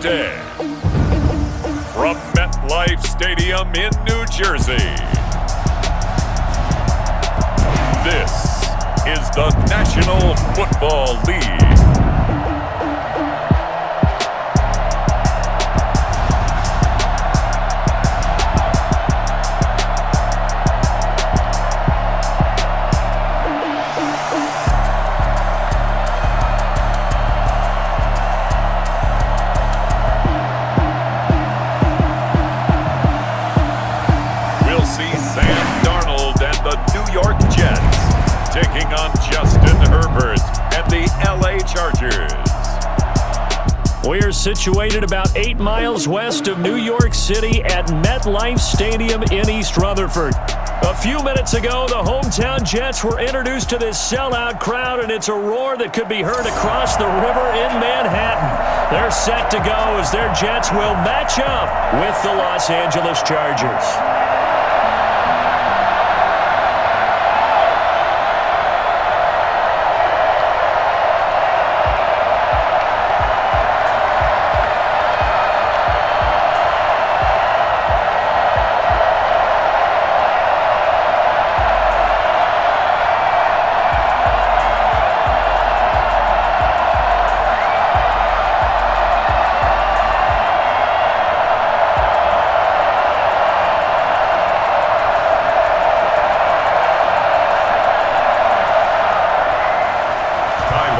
day. From MetLife Stadium in New Jersey, this is the National Football League. Taking on Justin Herbert and the LA Chargers. We're situated about 8 miles west of New York City at MetLife Stadium in East Rutherford. A few minutes ago, the hometown Jets were introduced to this sellout crowd, and it's a roar that could be heard across the river in Manhattan. They're set to go as their Jets will match up with the Los Angeles Chargers.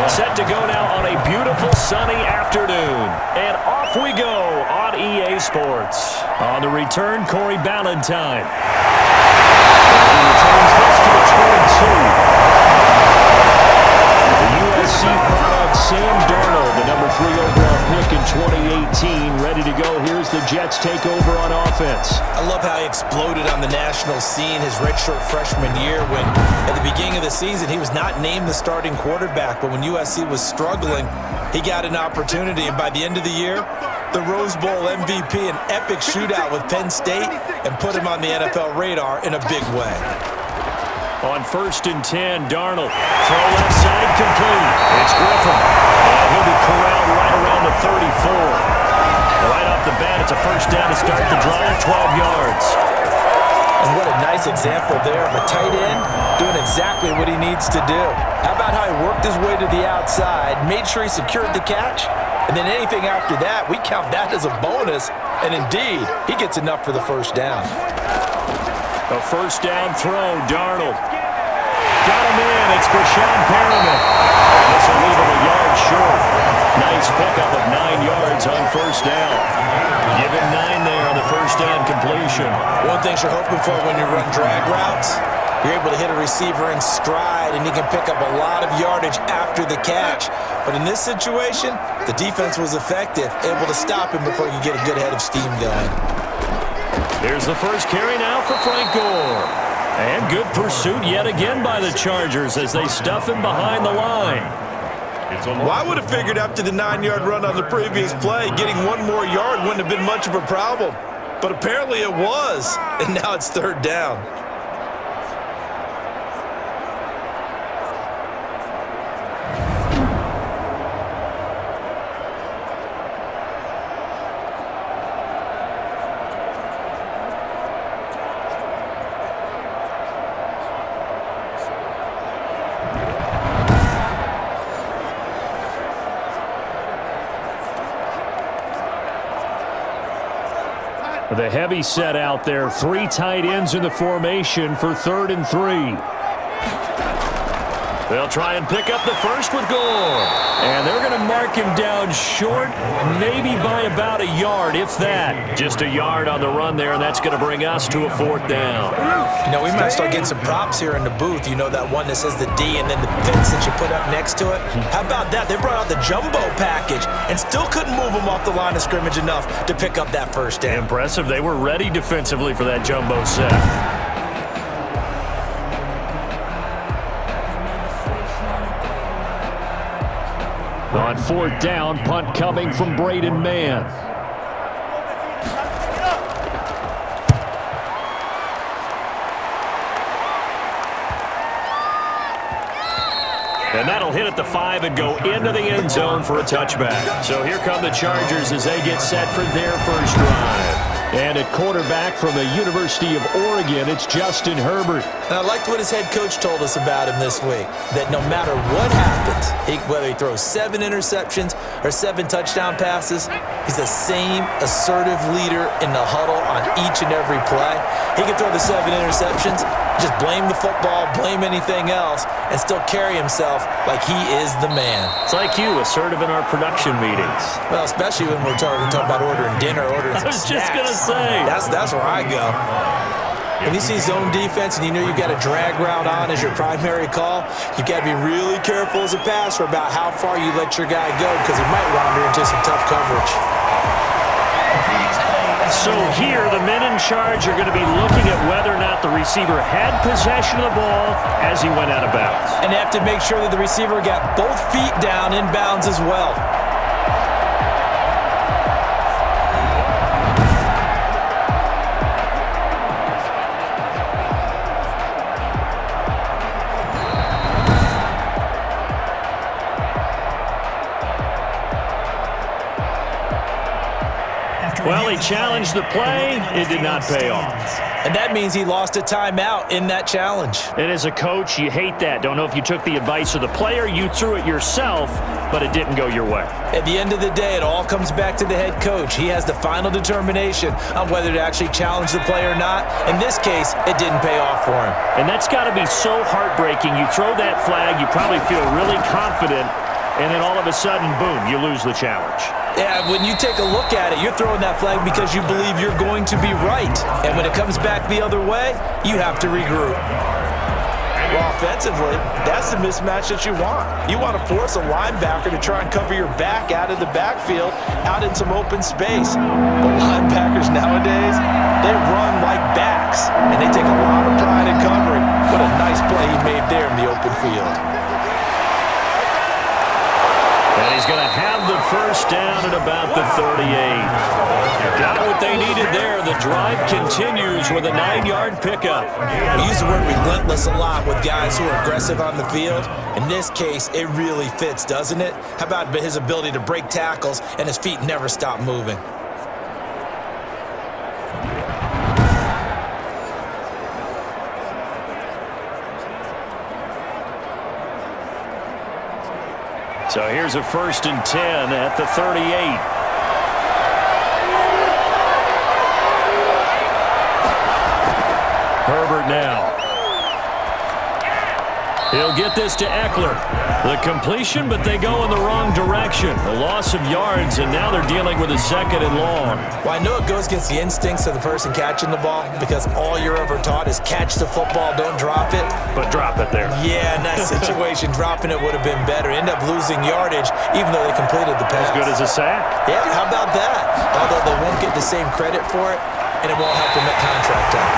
Set to go now on a beautiful sunny afternoon. And off we go on EA Sports. On the return, Corey Ballantyne. He returns this to the 22. The USC product, Sam Darnold, the number 3 overall pick in 2018, ready to go. Here's the Jets take over on offense. I love how he exploded on the national scene his redshirt freshman year when, at the beginning of the season, he was not named the starting quarterback. But when USC was struggling, he got an opportunity. And by the end of the year, the Rose Bowl MVP, an epic shootout with Penn State, and put him on the NFL radar in a big way. On 1st and 10, Darnold. Throw left side complete. It's Griffin. And he'll be corralled right around the 34. Right off the bat, it's a first down to start the drive, 12 yards. And what a nice example there of a tight end doing exactly what he needs to do. How about how he worked his way to the outside, made sure he secured the catch, and then anything after that, we count that as a bonus. And indeed, he gets enough for the first down. A first down throw, Darnold. Got him in, it's Brashad Perriman. This will leave him a yard short. Nice pickup of 9 yards on first down. Give him 9 there on the first down completion. One thing you're hoping for when you run drag routes, you're able to hit a receiver in stride, and you can pick up a lot of yardage after the catch. But in this situation, the defense was effective, able to stop him before you get a good head of steam going. Here's the first carry now for Frank Gore. And good pursuit yet again by the Chargers as they stuff him behind the line. Well, I would have figured after the 9-yard run on the previous play, getting 1 more yard wouldn't have been much of a problem. But apparently it was, and now it's 3rd down. The heavy set out there. 3 tight ends in the formation for 3rd and 3. They'll try and pick up the first with Gore. And they're going to mark him down short, maybe by about a yard, if that. Just a yard on the run there, and that's going to bring us to a 4th down. You know, we might start getting some props here in the booth. You know, that one that says the D and then the fence that you put up next to it? How about that? They brought out the jumbo package and still couldn't move him off the line of scrimmage enough to pick up that first down. Impressive. They were ready defensively for that jumbo set. On 4th down, punt coming from Braden Mann. And that'll hit at the 5 and go into the end zone for a touchback. So here come the Chargers as they get set for their first drive. And at quarterback from the University of Oregon, it's Justin Herbert. And I liked what his head coach told us about him this week, that no matter what happens, whether he throws 7 interceptions or 7 touchdown passes, he's the same assertive leader in the huddle on each and every play. He can throw the 7 interceptions, just blame the football, blame anything else, and still carry himself like he is the man. It's like you, assertive in our production meetings. Well, especially when we're talking about ordering dinner, ordering some snacks. I was just going to say. That's where I go. When you see zone defense and you know you've got a drag route on as your primary call, you got to be really careful as a passer about how far you let your guy go because he might wander into some tough coverage. So here, the men in charge are going to be looking at whether or not the receiver had possession of the ball as he went out of bounds. And they have to make sure that the receiver got both feet down in bounds as well. Well, he challenged the play. It did not pay off. And that means he lost a timeout in that challenge. And as a coach, you hate that. Don't know if you took the advice of the player, you threw it yourself, but it didn't go your way. At the end of the day, it all comes back to the head coach. He has the final determination on whether to actually challenge the play or not. In this case, it didn't pay off for him. And that's got to be so heartbreaking. You throw that flag, you probably feel really confident, and then all of a sudden, boom, you lose the challenge. Yeah, when you take a look at it, you're throwing that flag because you believe you're going to be right. And when it comes back the other way, you have to regroup. Well, offensively, that's the mismatch that you want. You want to force a linebacker to try and cover your back out of the backfield, out in some open space. But linebackers nowadays, they run like backs, and they take a lot of pride in covering. What a nice play he made there in the open field. And he's going to have the first down at about the 38. Got what they needed there. The drive continues with a 9-yard pickup. We use the word relentless a lot with guys who are aggressive on the field. In this case, it really fits, doesn't it? How about his ability to break tackles and his feet never stop moving? So here's a 1st and 10 at the 38. Herbert now. He'll get this to Eckler. The completion, but they go in the wrong direction. A loss of yards, and now they're dealing with a 2nd and long. Well, I know it goes against the instincts of the person catching the ball because all you're ever taught is catch the football, don't drop it. But drop it there. Yeah, in that situation, dropping it would have been better. End up losing yardage, even though they completed the pass. As good as a sack. Yeah, how about that? Although they won't get the same credit for it, and it won't help them at contract time.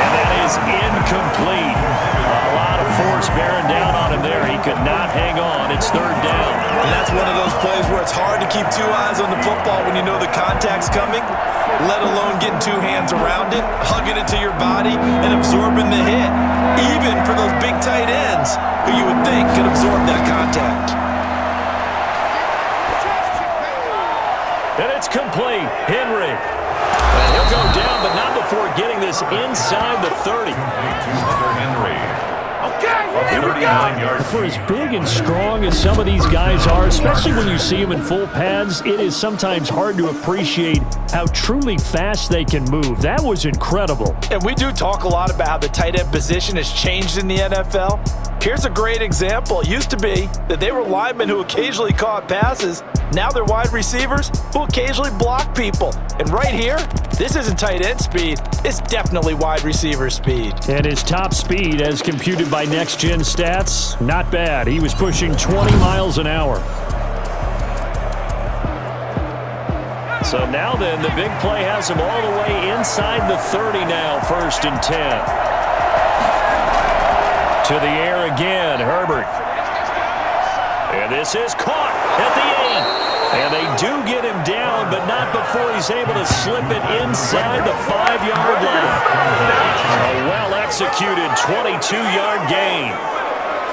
And that is incomplete. A lot of force bearing down on him there. He could not hang on. It's 3rd down. And that's one of those plays where it's hard to keep 2 eyes on the football when you know the contact's coming, let alone getting 2 hands around it, hugging it to your body, and absorbing the hit, even for those big tight ends who you would think could absorb that contact. And it's complete. Henry. And he'll go down, but not before getting this inside the 30. For as big and strong as some of these guys are, especially when you see them in full pads, it is sometimes hard to appreciate how truly fast they can move. That was incredible. And we do talk a lot about how the tight end position has changed in the NFL. Here's a great example. It used to be that they were linemen who occasionally caught passes. Now they're wide receivers who occasionally block people. And right here, this isn't tight end speed. It's definitely wide receiver speed. And his top speed, as computed by Next Gen Stats, not bad. He was pushing 20 miles an hour. So now then, the big play has him all the way inside the 30 now, 1st and 10. To the air again, Herbert. And this is caught at the end. And they do get him down, but not before he's able to slip it inside the 5-yard line. A well-executed 22-yard gain.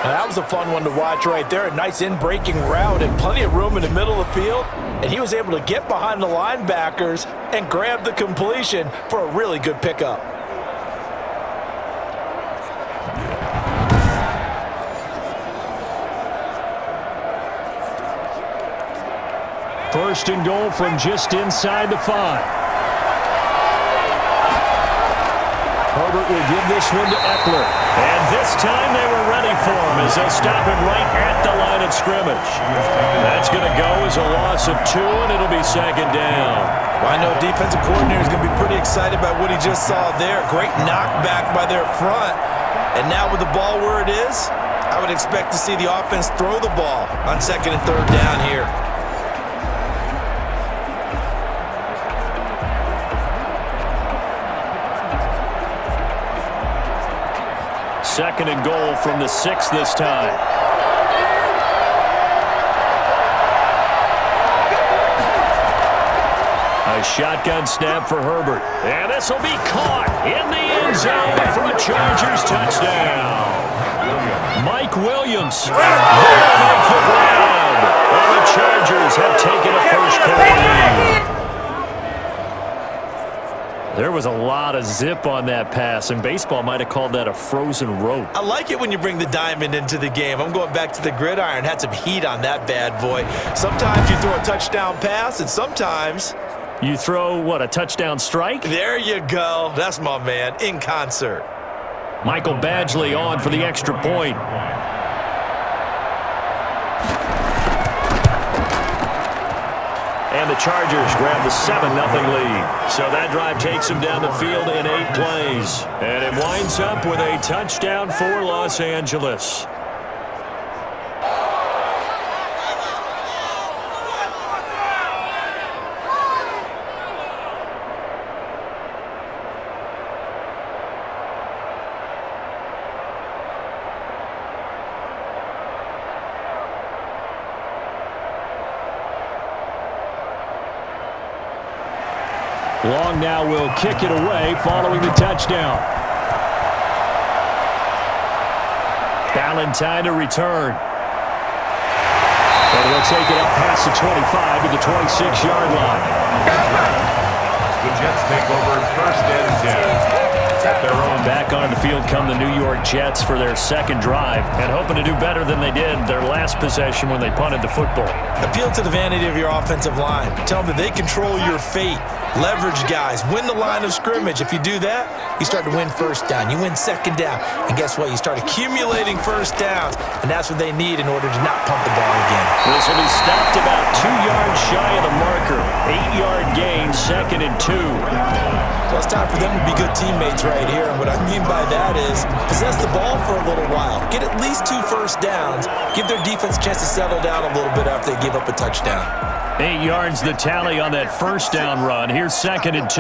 Now, that was a fun one to watch right there. A nice in-breaking route and plenty of room in the middle of the field. And he was able to get behind the linebackers and grab the completion for a really good pickup. First and goal from just inside the 5. Herbert will give this one to Eckler. And this time they were ready for him as they'll stop him right at the line of scrimmage. That's going to go as a loss of 2, and it'll be second down. Well, I know defensive coordinator is going to be pretty excited about what he just saw there. Great knockback by their front. And now with the ball where it is, I would expect to see the offense throw the ball on second and third down here. Second and goal from the 6 this time. A shotgun snap for Herbert. And this will be caught in the end zone for a Chargers touchdown. Mike Williams will make the grab. And the Chargers have taken a first-quarter lead. There was a lot of zip on that pass, and baseball might have called that a frozen rope. I like it when you bring the diamond into the game. I'm going back to the gridiron. Had some heat on that bad boy. Sometimes you throw a touchdown pass, and sometimes you throw, what, a touchdown strike? There you go. That's my man, in concert. Michael Badgley on for the extra point. And the Chargers grab the 7-0 lead. So that drive takes them down the field in 8 plays. And it winds up with a touchdown for Los Angeles. Long now will kick it away following the touchdown. Ballantyne to return. And they'll take it up past the 25 to the 26-yard line. The Jets take over first and 10. At their own. Back on the field come the New York Jets for their second drive and hoping to do better than they did their last possession when they punted the football. Appeal to the vanity of your offensive line. Tell them that they control your fate. Leverage guys. Win the line of scrimmage. If you do that, you start to win first down. You win second down. And guess what? You start accumulating first downs. And that's what they need in order to not punt the ball again. This will be stopped about 2 yards shy of the marker. 8-yard gain, second and 2. So it's time for them to be good teammates right here. And what I mean by that is possess the ball for a little while. Get at least 2 first downs. Give their defense a chance to settle down a little bit after they give up a touchdown. 8 yards the tally on that first down run. Here's second and 2.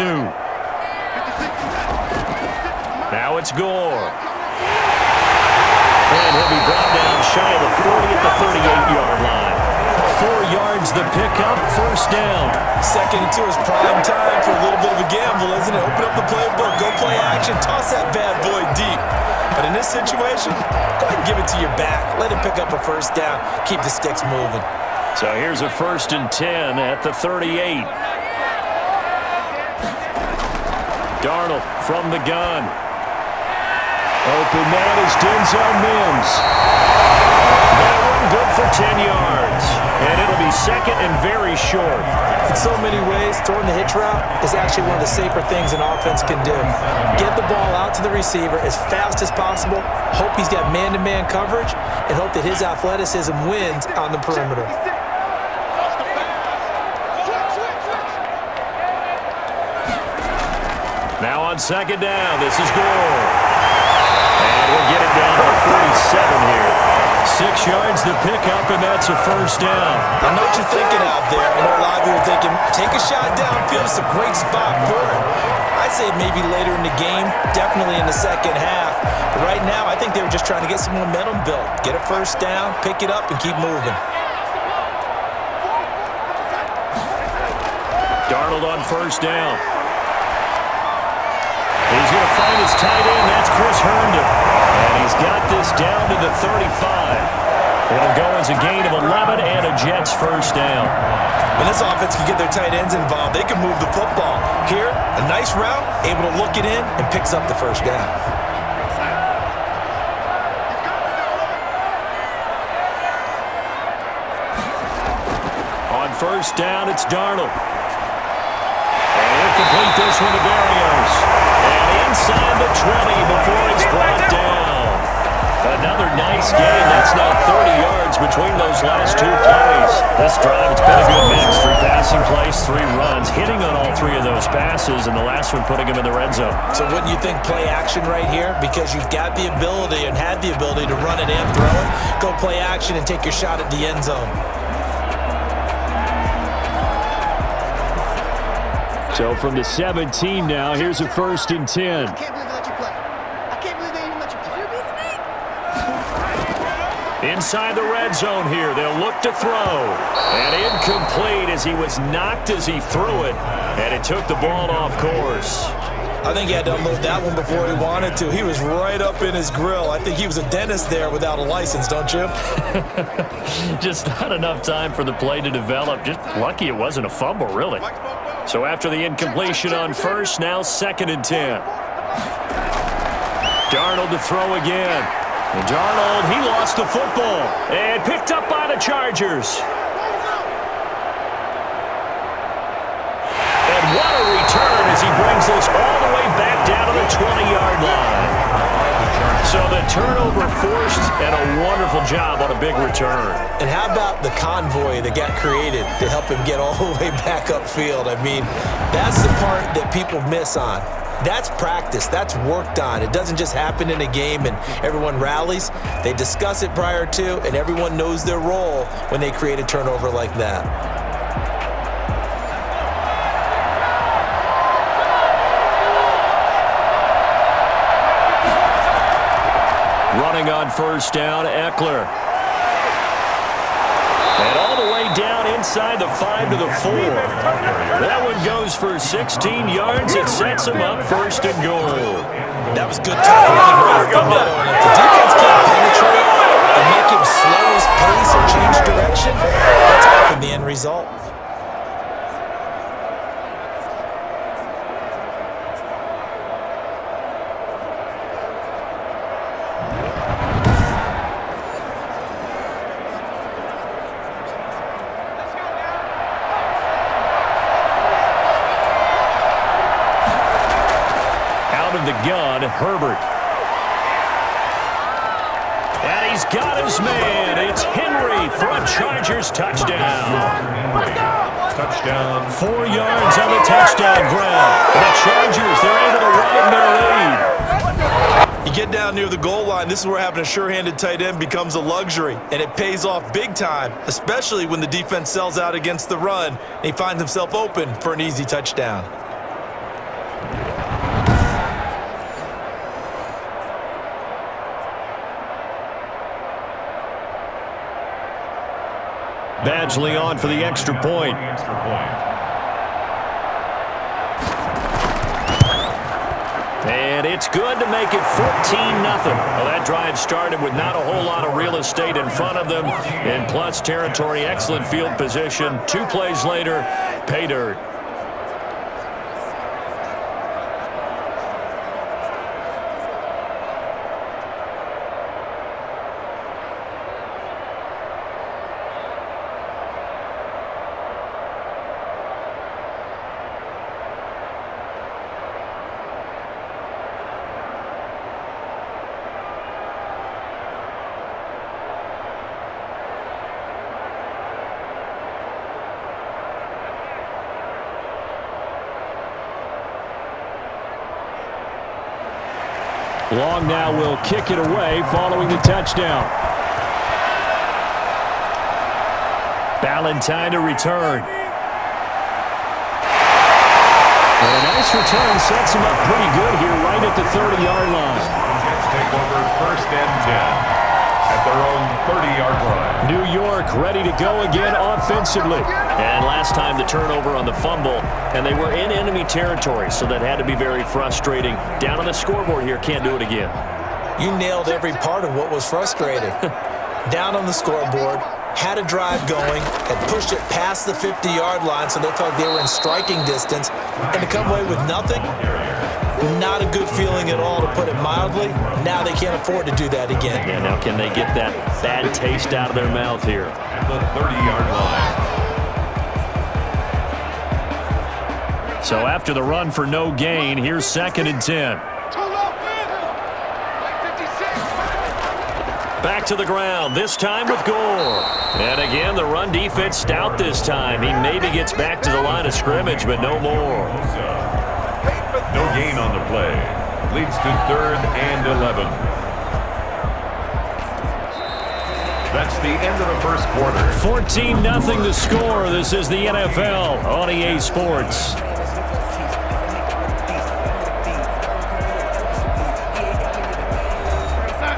Now it's Gore. And he'll be brought down shy of the 40 at the 38-yard line. 4 yards the pickup, first down. Second and 2 is prime time for a little bit of a gamble, isn't it? Open up the playbook, go play action, toss that bad boy deep. But in this situation, go ahead and give it to your back. Let him pick up a first down. Keep the sticks moving. So here's a first and 10 at the 38. Darnold from the gun. Open man is Denzel Mims. That one good for 10 yards. And it'll be second and very short. In so many ways, throwing the hitch route is actually one of the safer things an offense can do. Get the ball out to the receiver as fast as possible, hope he's got man-to-man coverage, and hope that his athleticism wins on the perimeter. Now on second down, this is Gore. And we'll get it down to 47 here. 6 yards the pickup, and that's a first down. I know what you're thinking out there. I know a lot of you are thinking, take a shot downfield. It's a great spot for it. I'd say maybe later in the game, definitely in the second half. But right now, I think they were just trying to get some momentum built. Get a first down, pick it up, and keep moving. Darnold on first down. He's going to find his tight end. That's Chris Herndon. And he's He's got this down to the 35. It'll go as a gain of 11 and a Jets first down. When this offense can get their tight ends involved, they can move the football. Here, a nice route, able to look it in, and picks up the first down. On first down, it's Darnold. And he'll complete this one to Berrios. And inside the 20 before he's brought down. Another nice game. That's now 30 yards between those last two plays. This drive, it's been a good mix. 3 passing plays, 3 runs, hitting on all 3 of those passes, and the last one putting him in the red zone. So wouldn't you think play action right here? Because you've got the ability and had the ability to run it and throw it. Go play action and take your shot at the end zone. So from the 17 now, here's a 1st and 10. I can't believe they let you play. I can't believe they even let you play. Inside the red zone here, they'll look to throw. And incomplete as he was knocked as he threw it. And it took the ball off course. I think he had to unload that one before he wanted to. He was right up in his grill. I think he was a dentist there without a license, don't you? Just not enough time for the play to develop. Just lucky it wasn't a fumble, really. So after the incompletion on first, now 2nd and 10. Darnold to throw again. And Darnold, he lost the football. And picked up by the Chargers. And what a return as he brings this all the way back down to the 20-yard line. So the turnover forced and a wonderful job on a big return. And how about the convoy that got created to help him get all the way back upfield? I mean, that's the part that people miss on. That's practice. That's worked on. It doesn't just happen in a game and everyone rallies. They discuss it prior to, and everyone knows their role when they create a turnover like that. Running on first down, Eckler. And all the way down inside the 5 to the 4. That one goes for 16 yards. It sets him up 1st and goal. That was good tackling right up the middle. And if the defense can't penetrate and make him slow his pace and change direction, that's often the end result. The gun, Herbert. And he's got his man. It's Henry for a Chargers touchdown. Touchdown. 4 yards on the touchdown grab. The Chargers, they're able to widen their lead. You get down near the goal line, this is where having a sure-handed tight end becomes a luxury, and it pays off big time, especially when the defense sells out against the run, and he finds himself open for an easy touchdown. Badgley on for the extra point. And it's good to make it 14-0. Well, that drive started with not a whole lot of real estate in front of them. And plus territory, excellent field position. 2 plays later, pay dirt. Long now will kick it away following the touchdown. Ballantyne to return. And a nice return sets him up pretty good here right at the 30-yard line. Jets take over 1st and 10 at their own 30-yard line. New York ready to go again offensively. And last time the turnover on the fumble, and they were in enemy territory, so that had to be very frustrating. Down on the scoreboard here, can't do it again. You nailed every part of what was frustrating. Down on the scoreboard, had a drive going, had pushed it past the 50-yard line so they felt they were in striking distance, and to come away with nothing, not a good feeling at all, to put it mildly. Now they can't afford to do that again. Yeah, now can they get that bad taste out of their mouth here? At the 30-yard line. So after the run for no gain, here's 2nd and 10. Back to the ground, this time with Gore. And again, the run defense stout this time. He maybe gets back to the line of scrimmage, but no more. No gain on the play. Leads to 3rd and 11. That's the end of the first quarter. 14-0 the score. This is the NFL on EA Sports.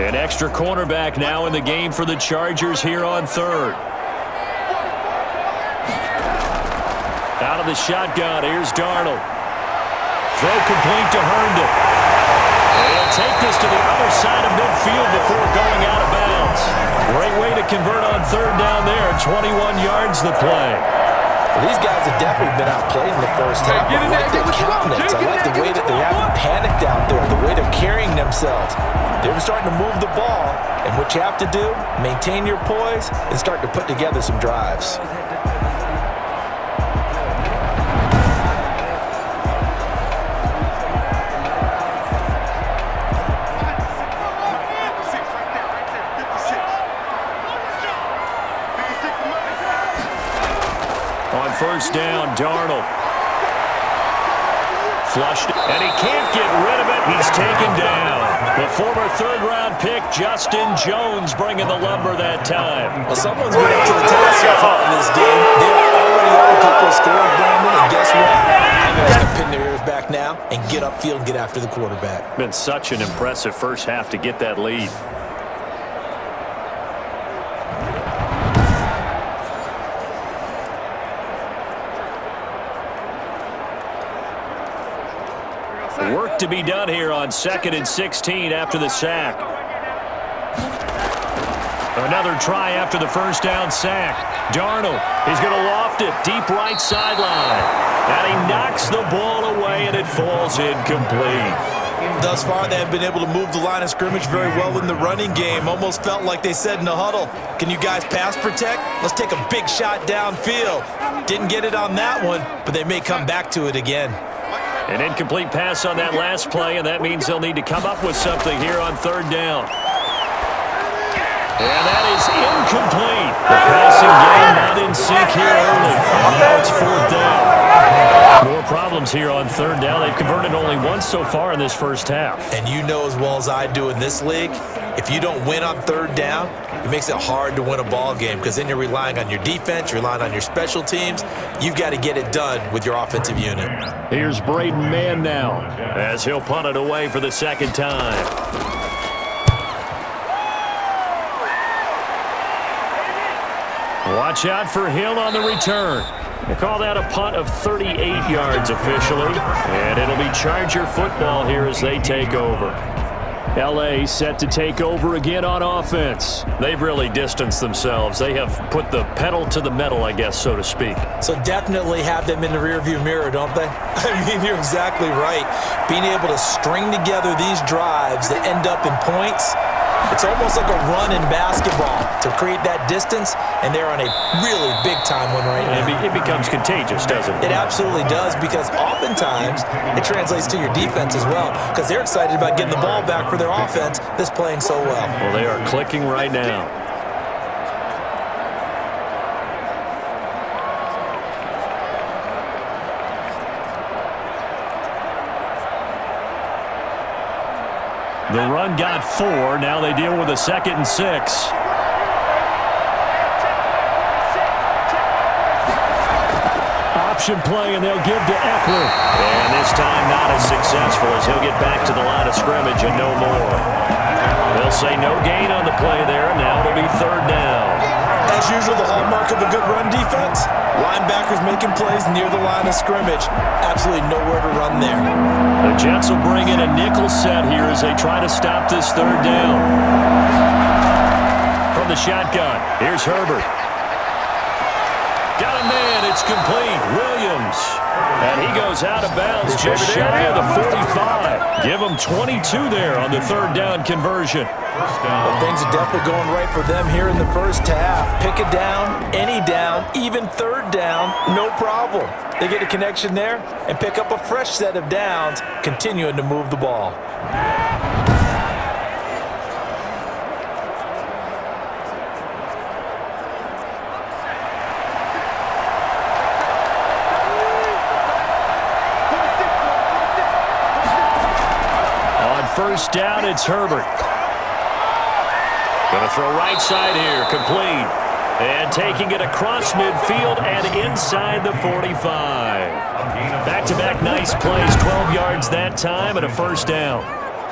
An extra cornerback now in the game for the Chargers here on 3rd. Out of the shotgun, here's Darnold. Throw complete to Herndon. He'll take this to the other side of midfield before going out of bounds. Great way to convert on 3rd down there. 21 yards the play. Well, these guys have definitely been outplayed in the first half. I like their countenance. I like the way that they haven't panicked out there, the way they're carrying themselves. They're starting to move the ball, and what you have to do, maintain your poise and start to put together some drives. On 1st down, Darnold. Flushed, and he can't get rid of it. He's taken down. The former 3rd-round pick, Justin Jones, bringing the lumber that time. Well, someone's been up to the task so far in this game. They're already up a couple of scores, Brandon, and guess what? I'm going to pin their ears back now and get upfield and get after the quarterback. Been such an impressive first half to get that lead. Work to be done here on 2nd and 16 after the sack. Another try after the first down sack. Darnold, he's going to loft it deep right sideline. And he knocks the ball away, and it falls incomplete. Thus far, they have been able to move the line of scrimmage very well in the running game. Almost felt like they said in the huddle, can you guys pass protect? Let's take a big shot downfield. Didn't get it on that one, but they may come back to it again. An incomplete pass on that last play, and that means they'll need to come up with something here on 3rd down. And that is incomplete. The passing game not in sync here early. And now it's 4th down. More problems here on 3rd down. They've converted only once so far in this first half. And you know as well as I do in this league, if you don't win on 3rd down, it makes it hard to win a ball game because then you're relying on your defense, you're relying on your special teams. You've got to get it done with your offensive unit. Here's Braden Mann now as he'll punt it away for the 2nd time. Watch out for Hill on the return. They call that a punt of 38 yards officially, and it'll be Charger football here as they take over. L.A. set to take over again on offense. They've really distanced themselves. They have put the pedal to the metal, I guess, so to speak. So definitely have them in the rearview mirror, don't they? I mean, you're exactly right. Being able to string together these drives that end up in points, it's almost like a run in basketball to create that distance, and they're on a really big-time one right now. It becomes contagious, doesn't it? It absolutely does, because oftentimes it translates to your defense as well, because they're excited about getting the ball back for their offense that's playing so well. Well, they are clicking right now. The run got 4. Now they deal with a 2nd and 6. Option play, and they'll give to Eckler. And this time not as successful as he'll get back to the line of scrimmage and no more. They'll say no gain on the play there, and now it'll be 3rd down. As usual, the hallmark of a good run defense, linebackers making plays near the line of scrimmage. Absolutely nowhere to run there. The Jets will bring in a nickel set here as they try to stop this third down. From the shotgun, here's Herbert. Got a man, it's complete. Williams. And he goes out of bounds just shy of the 45. Give him 22 there on the third down conversion. Well, things are definitely going right for them here in the first half. Pick a down, any down, even third down, no problem. They get a connection there and pick up a fresh set of downs, continuing to move the ball. First down, it's Herbert. Going to throw right side here, complete. And taking it across midfield and inside the 45. Back-to-back nice plays, 12 yards that time and a first down.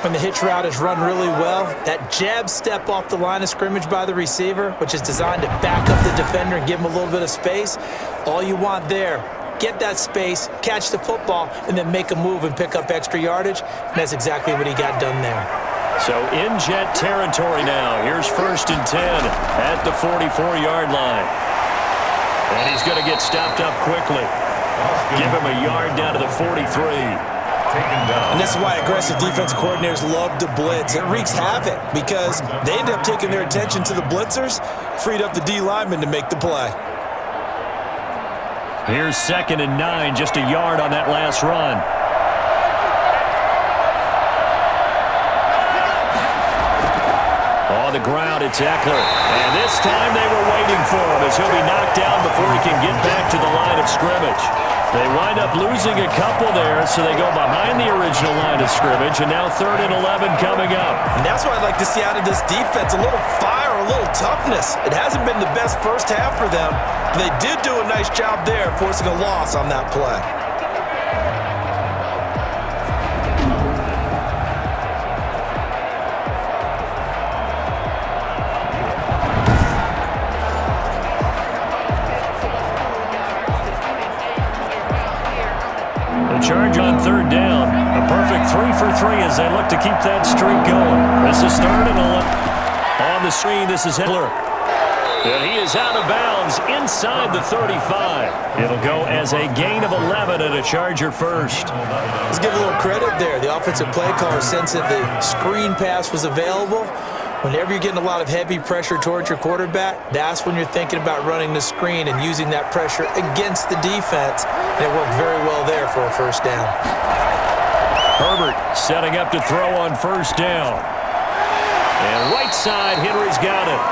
When the hitch route is run really well, that jab step off the line of scrimmage by the receiver, which is designed to back up the defender and give him a little bit of space, all you want there. Get that space, catch the football, and then make a move and pick up extra yardage. And that's exactly what he got done there. So in Jet territory now. Here's 1st and 10 at the 44-yard line. And he's going to get stopped up quickly. Give him a yard down to the 43. And this is why aggressive defensive coordinators love to blitz. It wreaks havoc because they end up taking their attention to the blitzers, freed up the D lineman to make the play. Here's 2nd and 9, just a yard on that last run. On the ground, it's Eckler. And this time they were waiting for him as he'll be knocked down before he can get back to the line of scrimmage. They wind up losing a couple there, so they go behind the original line of scrimmage, and now 3rd and 11 coming up. And that's what I'd like to see out of this defense, a little fire, a little toughness. It hasn't been the best first half for them, but they did do a nice job there, forcing a loss on that play. Charge on 3rd down. A perfect 3 for 3 as they look to keep that streak going. This is 3rd and 11. On the screen, this is Hitler. And he is out of bounds inside the 35. It'll go as a gain of 11 and a Charger first. Let's give a little credit there. The offensive play caller sensed that the screen pass was available. Whenever you're getting a lot of heavy pressure towards your quarterback, that's when you're thinking about running the screen and using that pressure against the defense. And it worked very well there for a first down. Herbert setting up to throw on 1st down. And right side, Henry's got it.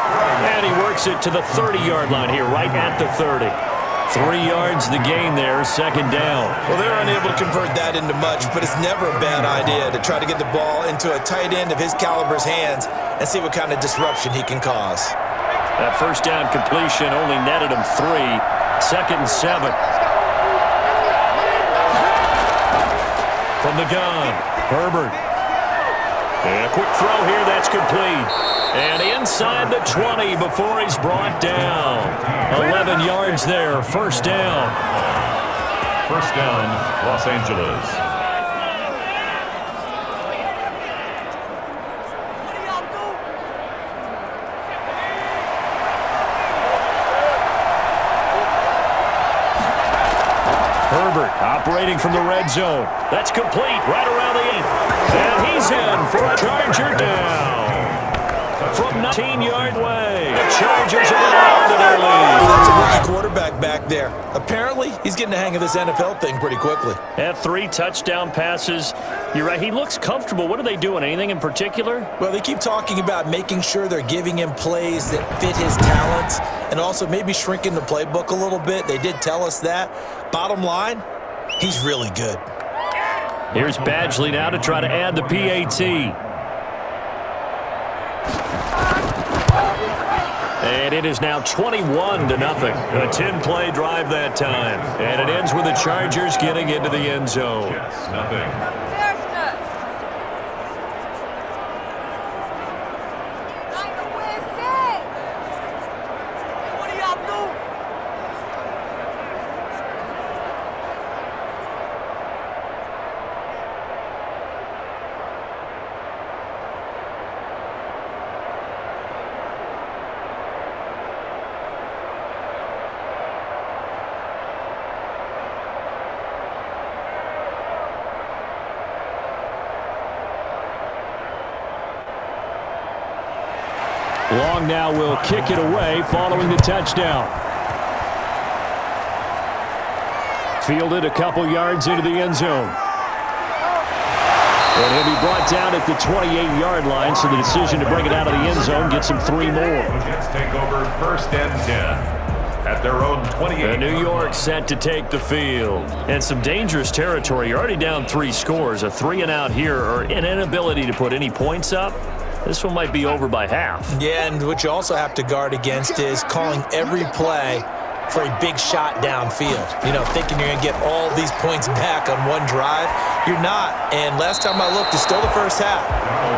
And he works it to the 30-yard line here, right at the 30. 3 yards the gain there, 2nd down. Well, they're unable to convert that into much, but it's never a bad idea to try to get the ball into a tight end of his caliber's hands and see what kind of disruption he can cause. That first down completion only netted him 3. 2nd and 7. From the gun, Herbert. And a quick throw here, that's complete. And inside the 20 before he's brought down. 11 yards there, 1st down. 1st down, Los Angeles. Herbert operating from the red zone. That's complete right around the 8th. And he's in for a Charger down. From 19-yard way. The Chargers are around it early. That's a rookie quarterback back there. Apparently, he's getting the hang of this NFL thing pretty quickly. Had 3 touchdown passes. You're right, he looks comfortable. What are they doing? Anything in particular? Well, they keep talking about making sure they're giving him plays that fit his talents and also maybe shrinking the playbook a little bit. They did tell us that. Bottom line, he's really good. Here's Badgley now to try to add the PAT. And it is now 21-0. A 10-play drive that time. And it ends with the Chargers getting into the end zone. Jets, nothing. Long now will kick it away following the touchdown. Fielded a couple yards into the end zone. And he'll be brought down at the 28-yard line, so the decision to bring it out of the end zone gets him 3 more. Jets take over 1st and 10 at their own 28. New York set to take the field. And some dangerous territory. You're already down 3 scores. A 3-and-out here, or an inability to put any points up. This one might be over by half. Yeah, and what you also have to guard against is calling every play for a big shot downfield. You know, thinking you're going to get all these points back on one drive. You're not. And last time I looked, it's still the first half.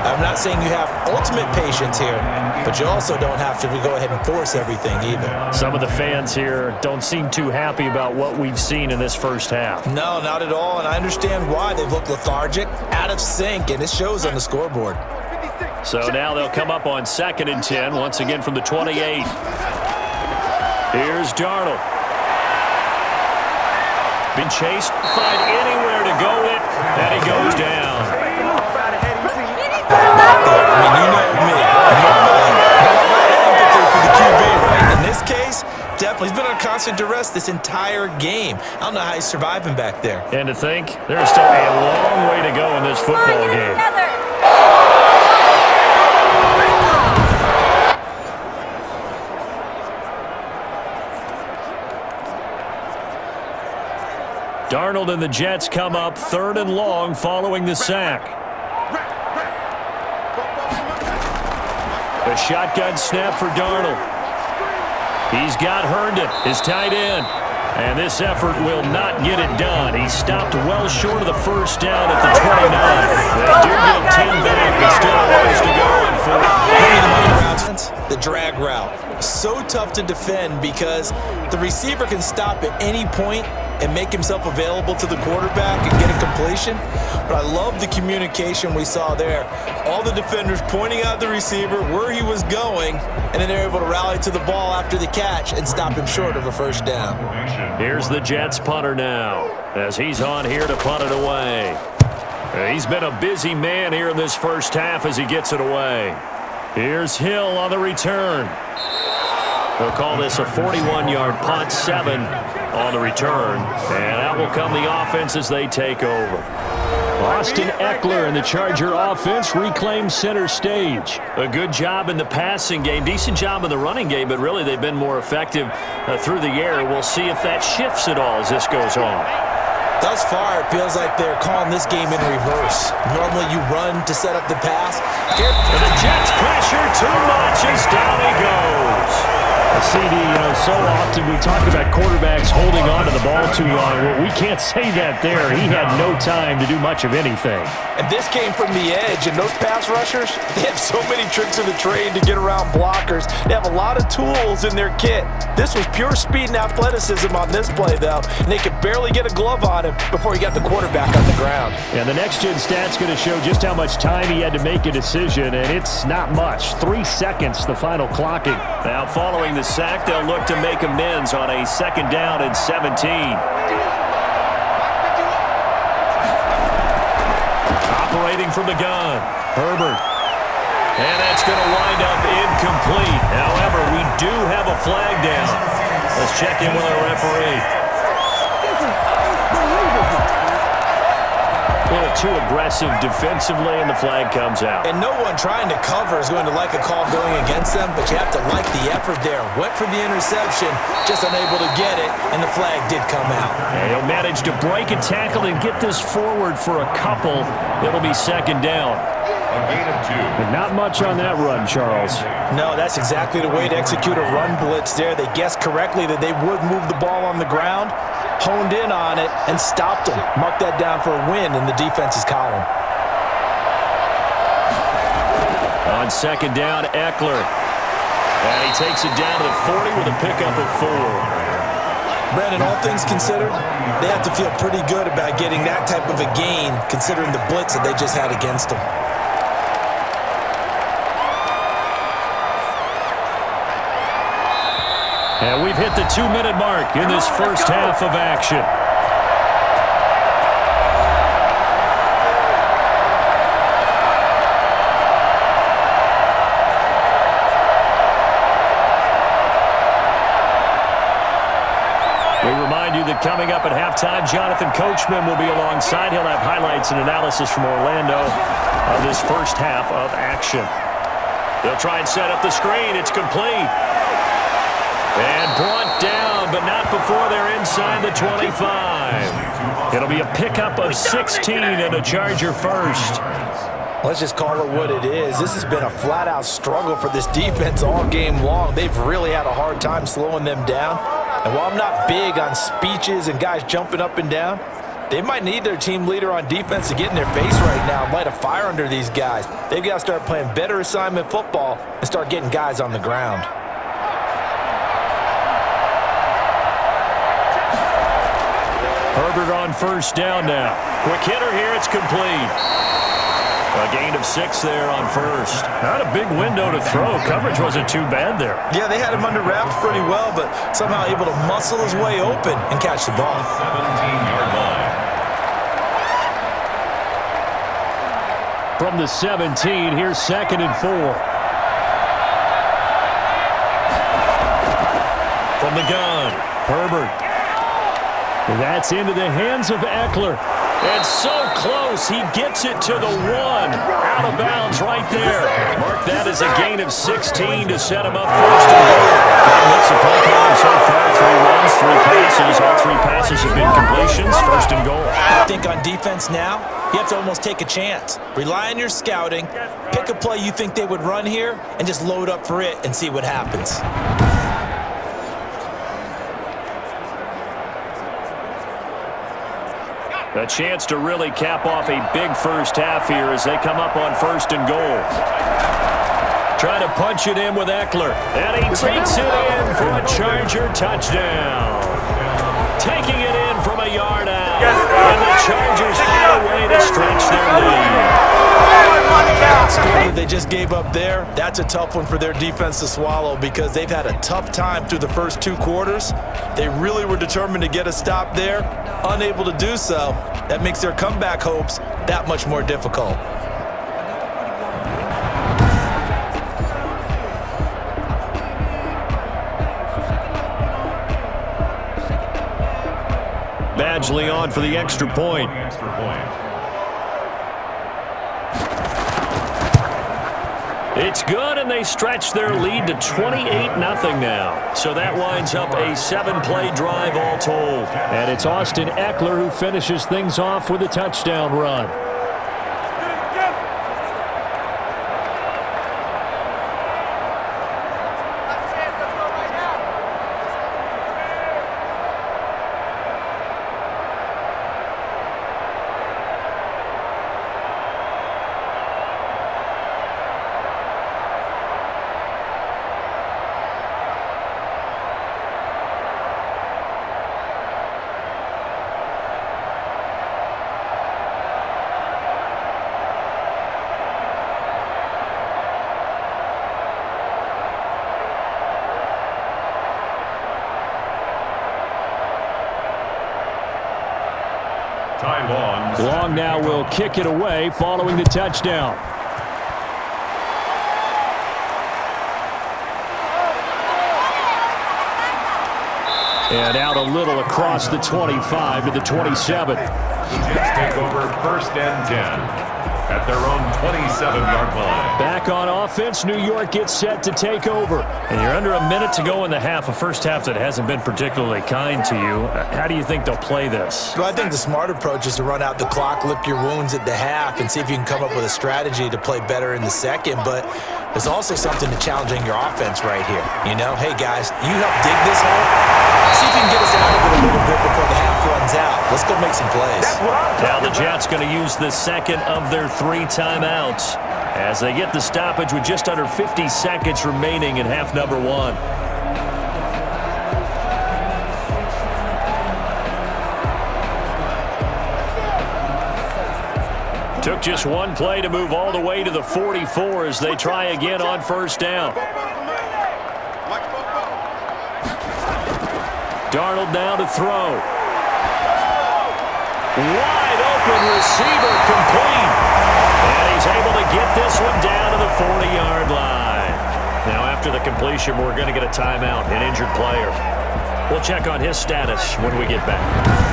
I'm not saying you have ultimate patience here, but you also don't have to go ahead and force everything either. Some of the fans here don't seem too happy about what we've seen in this first half. No, not at all, and I understand why. They've looked lethargic, out of sync, and it shows on the scoreboard. So now they'll come up on 2nd and 10, once again from the 28. Here's Darnold. Been chased, find anywhere to go with, and he goes down. I mean, you know me. Empathy for the QB, right? In this case, definitely, he's been on constant duress this entire game. I don't know how he's surviving back there. And to think, there's still a long way to go in this football game. Darnold and the Jets come up 3rd and long following the sack. A shotgun snap for Darnold. He's got Herndon, his tight end. And this effort will not get it done. He stopped well short of the first down at the 29. They do get 10 back, but still a ways to go in 4. The drag route. So tough to defend because the receiver can stop at any point and make himself available to the quarterback and get a completion. But I love the communication we saw there. All the defenders pointing out the receiver, where he was going, and then they're able to rally to the ball after the catch and stop him short of a first down. Here's the Jets punter now as he's on here to punt it away. He's been a busy man here in this first half as he gets it away. Here's Hill on the return. They'll call this a 41-yard punt, 7 on the return. And out will come the offense as they take over. Austin Eckler and the Charger offense reclaim center stage. A good job in the passing game, decent job in the running game, but really they've been more effective through the air. We'll see if that shifts at all as this goes on. Thus far, it feels like they're calling this game in reverse. Normally you run to set up the pass. And the Jets pressure too much as down he goes. CD, so often we talk about quarterbacks holding on to the ball too long. Well, we can't say that there. He had no time to do much of anything. And this came from the edge, and those pass rushers, they have so many tricks of the trade to get around blockers. They have a lot of tools in their kit. This was pure speed and athleticism on this play, though, and they could barely get a glove on him before he got the quarterback on the ground. And the next-gen stat's going to show just how much time he had to make a decision, and it's not much. 3 seconds, the final clocking. Now, following the sack, they'll look to make amends on a 2nd down and 17. Operating from the gun, Herbert. And that's going to wind up incomplete. However, we do have a flag down. Let's check in with our referee. A little too aggressive defensively, and the flag comes out. And no one trying to cover is going to like a call going against them, but you have to like the effort there. Went for the interception, just unable to get it, and the flag did come out. And he'll manage to break a tackle and get this forward for a couple. It'll be 2nd down. A gain of 2. But not much on that run, Charles. No, that's exactly the way to execute a run blitz there. They guessed correctly that they would move the ball on the ground, honed in on it, and stopped them. Mark that down for a win in the defense's column. On 2nd down, Eckler. And he takes it down to the 40 with a pickup of 4. Brandon, all things considered, they have to feel pretty good about getting that type of a gain considering the blitz that they just had against them. And we've hit the 2-minute mark in this first half of action. We remind you that coming up at halftime, Jonathan Coachman will be alongside. He'll have highlights and analysis from Orlando of this first half of action. They'll try and set up the screen. It's complete. And brought down, but not before they're inside the 25. It'll be a pickup of 16 and a Charger first. Let's just call it what it is. This has been a flat-out struggle for this defense all game long. They've really had a hard time slowing them down. And while I'm not big on speeches and guys jumping up and down, they might need their team leader on defense to get in their face right now and light a fire under these guys. They've got to start playing better assignment football and start getting guys on the ground. Herbert on first down now. Quick hitter here. It's complete. A gain of 6 there on first. Not a big window to throw. Coverage wasn't too bad there. Yeah, they had him under wraps pretty well, but somehow able to muscle his way open and catch the ball. 17-yard line. From the 17, here's 2nd and 4. From the gun, Herbert. That's into the hands of Eckler. And so close, he gets it to the 1. Out of bounds right there. Mark that as a gain of 16 to set him up first and goal. What's the play calling so far? 3 runs, 3 passes. All 3 passes have been completions. First and goal. I think on defense now, you have to almost take a chance. Rely on your scouting. Pick a play you think they would run here and just load up for it and see what happens. A chance to really cap off a big first half here as they come up on first and goal. Trying to punch it in with Eckler. And he takes it in for a Charger touchdown. Taking it in from a yard out. And the Chargers find a way to stretch their lead. That score that they just gave up there, that's a tough one for their defense to swallow because they've had a tough time through the first 2 quarters. They really were determined to get a stop there, unable to do so. That makes their comeback hopes that much more difficult. Badgley on for the extra point. It's good, and they stretch their lead to 28-0 now. So that winds up a 7-play drive all told. And it's Austin Eckler who finishes things off with a touchdown run. Long now will kick it away following the touchdown. And out a little across the 25 to the 27. The Jets take over first and 10 at their own 27-yard line. Back on offense, New York gets set to take over. And you're under a minute to go in the half, a first half that hasn't been particularly kind to you. How do you think they'll play this? Well, I think the smart approach is to run out the clock, lick your wounds at the half, and see if you can come up with a strategy to play better in the second. But there's also something to challenging your offense right here. You know, hey, guys, you help dig this hole. See if you can get us out of it a little bit before the half runs out. Let's go make some plays. Now the Jets going to use the second of their 3 timeouts as they get the stoppage with just under 50 seconds remaining in half number 1. Took just 1 play to move all the way to the 44 as they try again on first down. Darnold now to throw. Wide open receiver complete. And he's able to get this one down to the 40-yard line. Now after the completion, we're going to get a timeout, an injured player. We'll check on his status when we get back.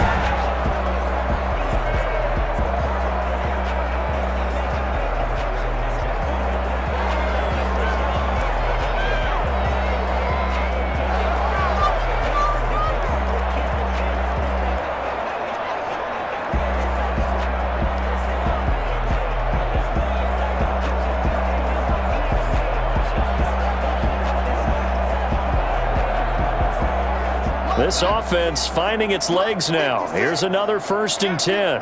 This offense finding its legs now. Here's another 1st and 10.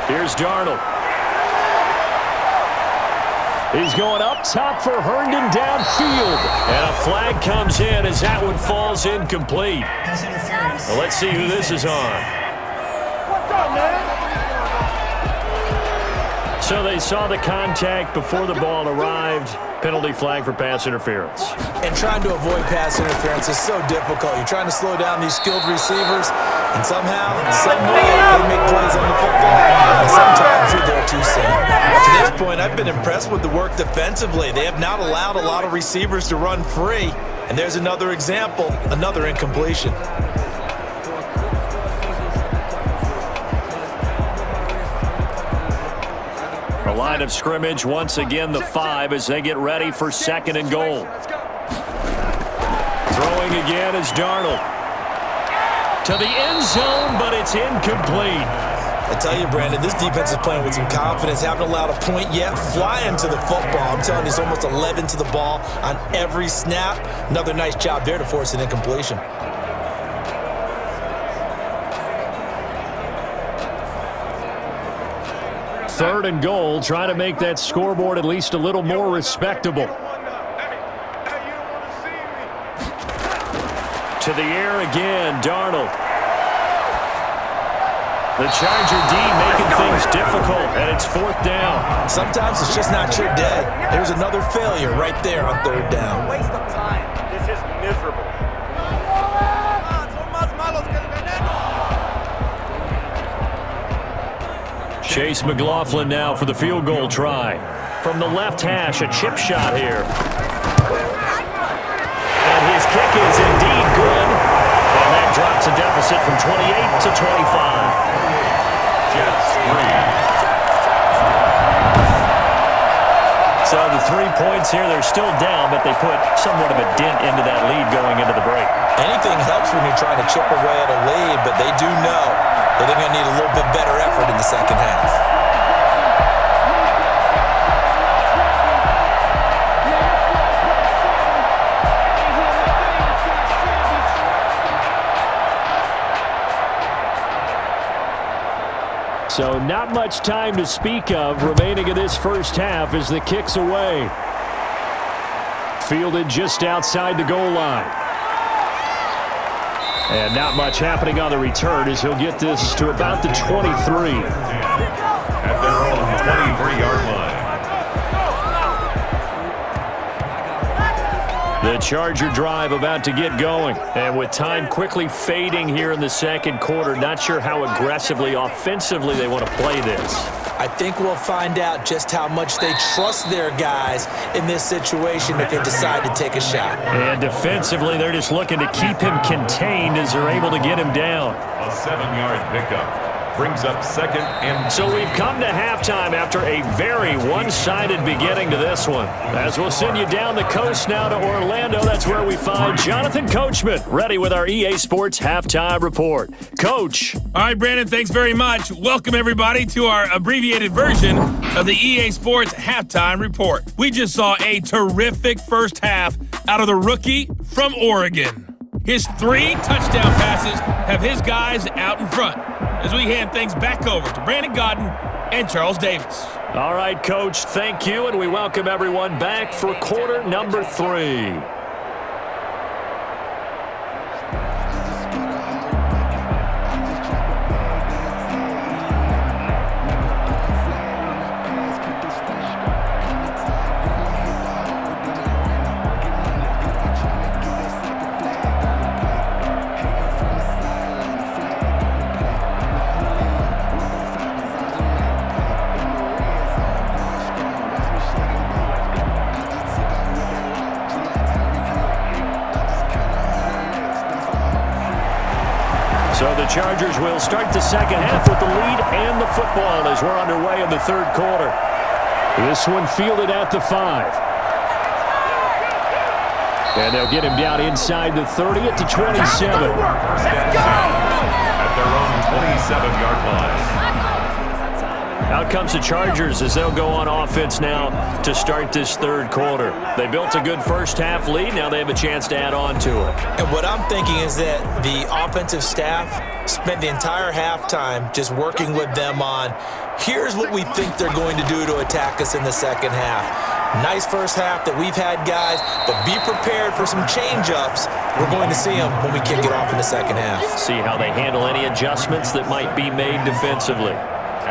Here's Darnold. He's going up top for Herndon downfield. And a flag comes in as that one falls incomplete. Well, let's see who this is on. What's up, man? So they saw the contact before the ball arrived. Penalty flag for pass interference. And trying to avoid pass interference is so difficult. You're trying to slow down these skilled receivers, and somehow, some way, they make plays on the football. And sometimes you're there too soon. To this point, I've been impressed with the work defensively. They have not allowed a lot of receivers to run free. And there's another example, another incompletion. The line of scrimmage, once again, the 5 as they get ready for 2nd and goal. Throwing again is Darnold. To the end zone, but it's incomplete. I tell you, Brandon, this defense is playing with some confidence. Haven't allowed a point yet. Flying to the football. I'm telling you, it's almost 11 to the ball on every snap. Another nice job there to force an incompletion. 3rd and goal, trying to make that scoreboard at least a little more respectable. To the air again, Darnold. The Charger D making things difficult, and it's 4th down. Sometimes it's just not your day. There's another failure right there on 3rd down. Waste of time. This is miserable. Chase McLaughlin now for the field goal try. From the left hash, a chip shot here. And his kick is indeed good. And that drops a deficit from 28 to 25. Jets 3. So the 3 points here, they're still down, but they put somewhat of a dent into that lead going into the break. Anything helps when you're trying to chip away at a lead, but they do know that they're going to need a little bit better effort in the second half. So not much time to speak of remaining in this first half as the kick's away. Fielded just outside the goal line. And not much happening on the return as he'll get this to about the 23. At their own 23-yard line. The Charger drive about to get going. And with time quickly fading here in the second quarter, not sure how aggressively, offensively they want to play this. I think we'll find out just how much they trust their guys in this situation if they decide to take a shot. And defensively, they're just looking to keep him contained as they're able to get him down. A 7-yard pickup. Brings up 2nd and 3. So we've come to halftime after a very one-sided beginning to this one. As we'll send you down the coast now to Orlando, that's where we find Jonathan Coachman, ready with our EA Sports Halftime Report. Coach. All right, Brandon, thanks very much. Welcome, everybody, to our abbreviated version of the EA Sports Halftime Report. We just saw a terrific first half out of the rookie from Oregon. His 3 touchdown passes have his guys out in front as we hand things back over to Brandon Godden and Charles Davis. All right, Coach, thank you, and we welcome everyone back for quarter number 3. So the Chargers will start the second half with the lead and the football as we're underway in the third quarter. This one fielded at the 5. And they'll get him down inside the 30 at the 27. First and 10 at their own 27-yard line. Out comes the Chargers as they'll go on offense now to start this third quarter. They built a good first half lead. Now they have a chance to add on to it. And what I'm thinking is that the offensive staff spent the entire halftime just working with them on, here's what we think they're going to do to attack us in the second half. Nice first half that we've had, guys, but be prepared for some change-ups. We're going to see them when we kick it off in the second half. See how they handle any adjustments that might be made defensively.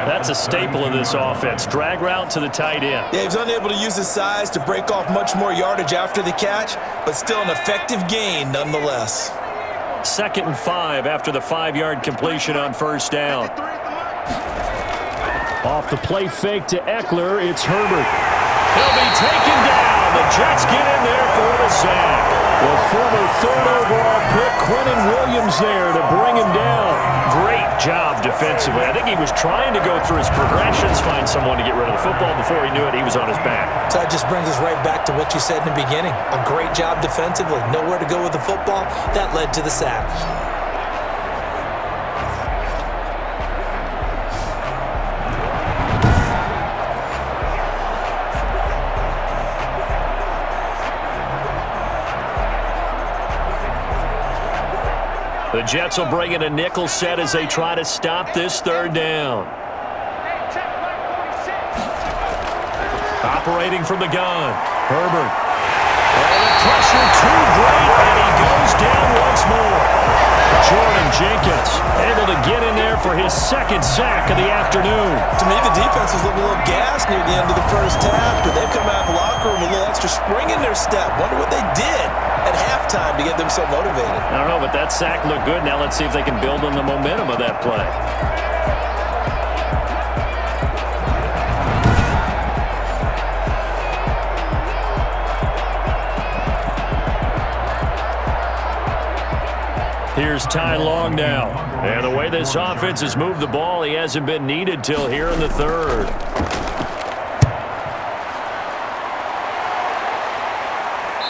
That's a staple of this offense. Drag route to the tight end. Yeah, he was unable to use his size to break off much more yardage after the catch, but still an effective gain nonetheless. 2nd and 5 after the 5-yard completion on first down. Off the play fake to Eckler, it's Herbert. He'll be taken down. The Jets get in there for the sack. The former 3rd overall pick, Quentin Williams, there to bring him down. Great job defensively. I think he was trying to go through his progressions, find someone to get rid of the football. Before he knew it, he was on his back. So that just brings us right back to what you said in the beginning. A great job defensively. Nowhere to go with the football. That led to the sack. The Jets will bring in a nickel set as they try to stop this third down. Operating from the gun, Herbert. And the pressure too great, and he goes down once more. Jordan Jenkins able to get in there for his 2nd sack of the afternoon. To me, the defense was looking a little gassed near the end of the first half, but they've come out of the locker room with a little extra spring in their step. Wonder what they did at halftime to get them so motivated. I don't know, but that sack looked good. Now let's see if they can build on the momentum of that play. Here's Ty Long now. And the way this offense has moved the ball, he hasn't been needed till here in the third.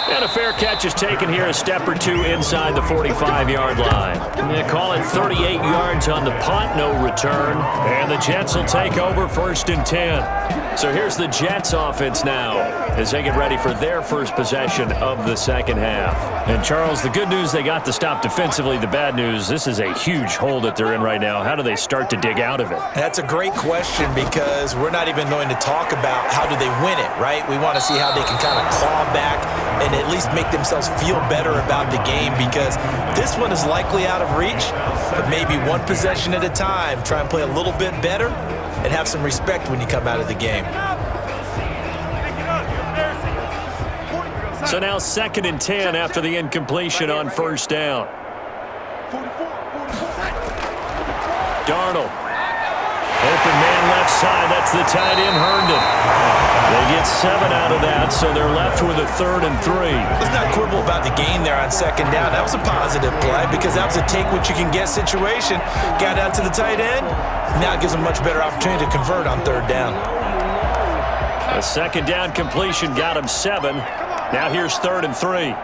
And a fair catch is taken here, a step or two inside the 45-yard line. They call it 38 yards on the punt, no return. And the Jets will take over 1st and 10. So here's the Jets offense now as they get ready for their first possession of the second half. And Charles, the good news, they got the stop defensively. The bad news, this is a huge hole that they're in right now. How do they start to dig out of it? That's a great question because we're not even going to talk about how do they win it, right? We want to see how they can kind of claw back and at least make themselves feel better about the game because this one is likely out of reach, but maybe one possession at a time. Try and play a little bit better and have some respect when you come out of the game. So now 2nd and 10 after the incompletion on first down. Darnold. Open man left side. That's the tight end, Herndon. They get 7 out of that, so they're left with a 3rd and 3. Let's not quibble about the gain there on 2nd down. That was a positive play because that was a take-what-you-can-get situation. Got out to the tight end. Now it gives them a much better opportunity to convert on 3rd down. A 2nd down completion got him 7. Now here's 3rd and 3.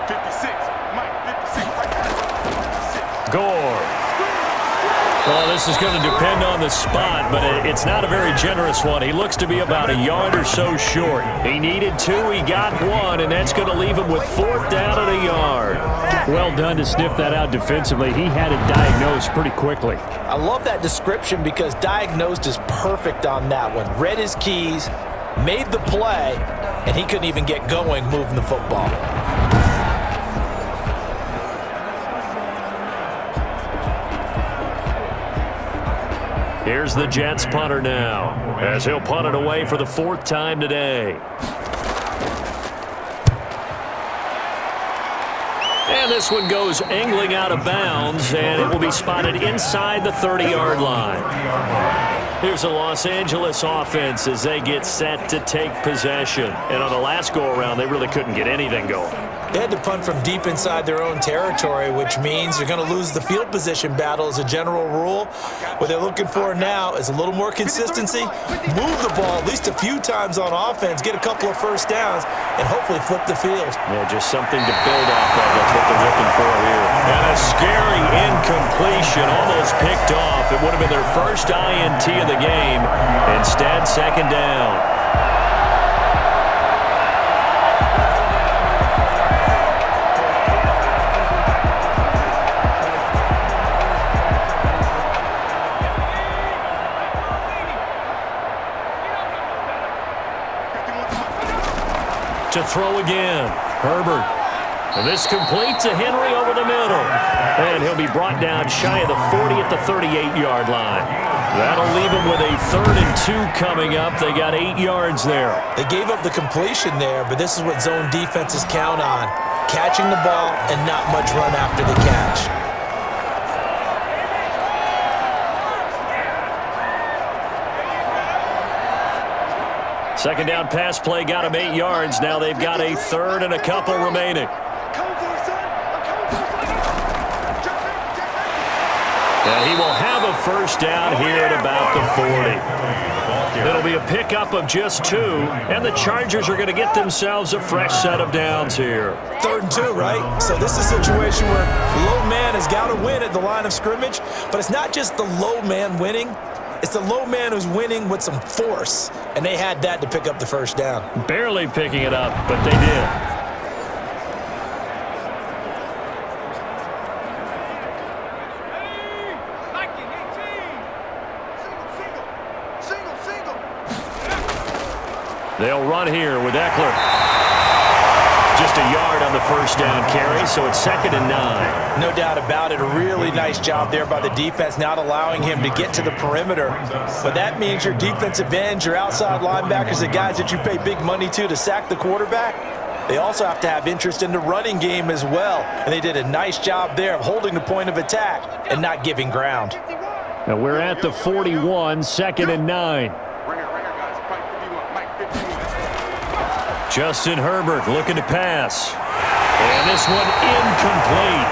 56. Mike, 56. Gore. Well, this is going to depend on the spot, but it's not a very generous one. He looks to be about a yard or so short. He needed 2, he got 1, and that's going to leave him with 4th down and a yard. Well done to sniff that out defensively. He had it diagnosed pretty quickly. I love that description because diagnosed is perfect on that one. Read his keys, made the play, and he couldn't even get going moving the football. Here's the Jets punter now, as he'll punt it away for the 4th time today. And this one goes angling out of bounds, and it will be spotted inside the 30-yard line. Here's the Los Angeles offense as they get set to take possession. And on the last go-around, they really couldn't get anything going. They had to punt from deep inside their own territory, which means you're going to lose the field position battle as a general rule. What they're looking for now is a little more consistency, move the ball at least a few times on offense, get a couple of first downs, and hopefully flip the field. Yeah, just something to build off of. That's what they're looking for here. And a scary incompletion, almost picked off. It would have been their first INT of the game. Instead, second down. To throw again, Herbert. And this completes a Henry over the middle. And he'll be brought down shy of the 40 at the 38-yard line. That'll leave him with a 3rd and 2 coming up. They got 8 yards there. They gave up the completion there, but this is what zone defenses count on. Catching the ball and not much run after the catch. Second down pass play got him 8 yards. Now they've got a 3rd and a couple remaining. And he will have a first down here at about the 40. It'll be a pickup of just 2, and the Chargers are going to get themselves a fresh set of downs here. 3rd and 2, right? So this is a situation where the low man has got to win at the line of scrimmage, but it's not just the low man winning. It's the low man who's winning with some force, and they had that to pick up the first down. Barely picking it up, but they did. They'll run here with Eckler. Just a yard on the first down carry, so it's 2nd and 9. No doubt about it. A really nice job there by the defense, not allowing him to get to the perimeter. But that means your defensive ends, your outside linebackers, the guys that you pay big money to sack the quarterback, they also have to have interest in the running game as well. And they did a nice job there of holding the point of attack and not giving ground. Now we're at the 41, 2nd and 9. Justin Herbert looking to pass. And this one incomplete.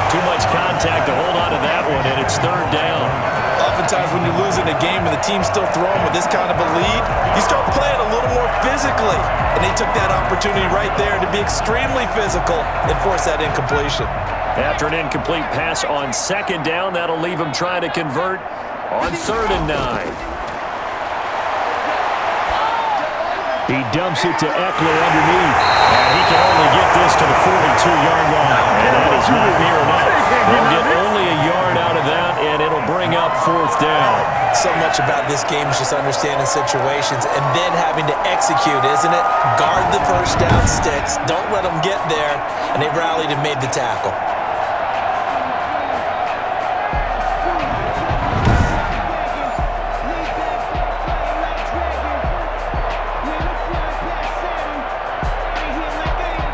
Too much contact to hold on to that one, and it's 3rd down. Oftentimes when you're losing a game and the team's still throwing with this kind of a lead, you start playing a little more physically. And they took that opportunity right there to be extremely physical and force that incompletion. After an incomplete pass on 2nd down, that'll leave him trying to convert on 3rd and 9. He dumps it to Eckler underneath. And he can only get this to the 42-yard line. And that is not near enough. They'll get only a yard out of that, and it'll bring up 4th down. So much about this game is just understanding situations and then having to execute, isn't it? Guard the first down sticks. Don't let them get there. And they rallied and made the tackle.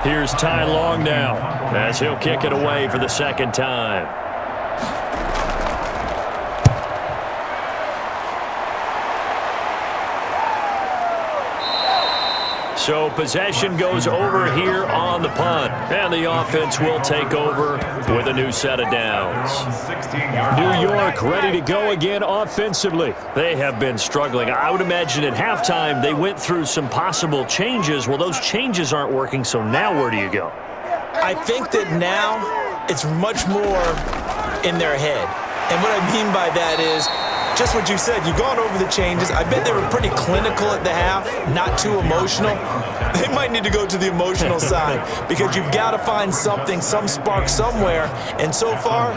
Here's Ty Long now, as he'll kick it away for the 2nd time. So possession goes over here on the punt, and the offense will take over with a new set of downs. New York ready to go again offensively. They have been struggling. I would imagine at halftime they went through some possible changes. Well, those changes aren't working, so now where do you go? I think that now it's much more in their head. And what I mean by that is just what you said. You've gone over the changes. I bet they were pretty clinical at the half, not too emotional. They might need to go to the emotional side because you've got to find something, some spark somewhere. And so far,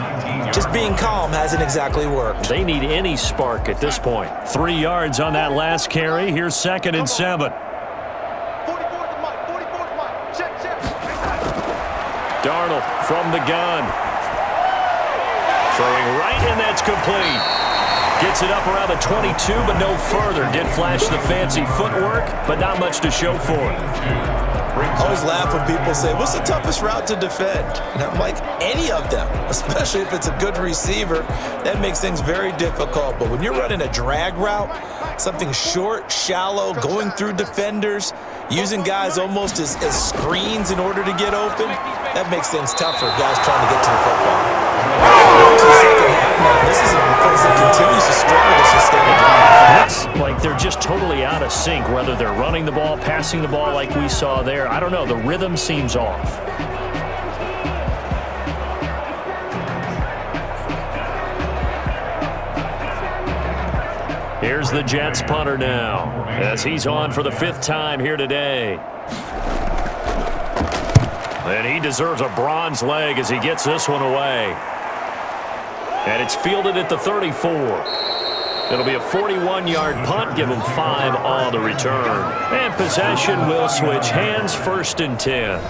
just being calm hasn't exactly worked. They need any spark at this point. 3 yards on that last carry. Here's 2nd and 7. Darnold from the gun. Throwing right, and that's complete. Gets it up around the 22, but no further. Did flash the fancy footwork, but not much to show for it. I always laugh when people say, what's the toughest route to defend? And I'm like, any of them, especially if it's a good receiver. That makes things very difficult. But when you're running a drag route, something short, shallow, going through defenders, using guys almost as screens in order to get open, that makes things tougher, guys trying to get to the football. This is a place that continues to struggle to sustain a drive. Looks like they're just totally out of sync, whether they're running the ball, passing the ball like we saw there. I don't know. The rhythm seems off. Here's the Jets punter now, as he's on for the 5th time here today. And he deserves a bronze leg as he gets this one away. And it's fielded at the 34. It'll be a 41-yard punt, give him 5 on the return. And possession will switch hands, 1st and 10.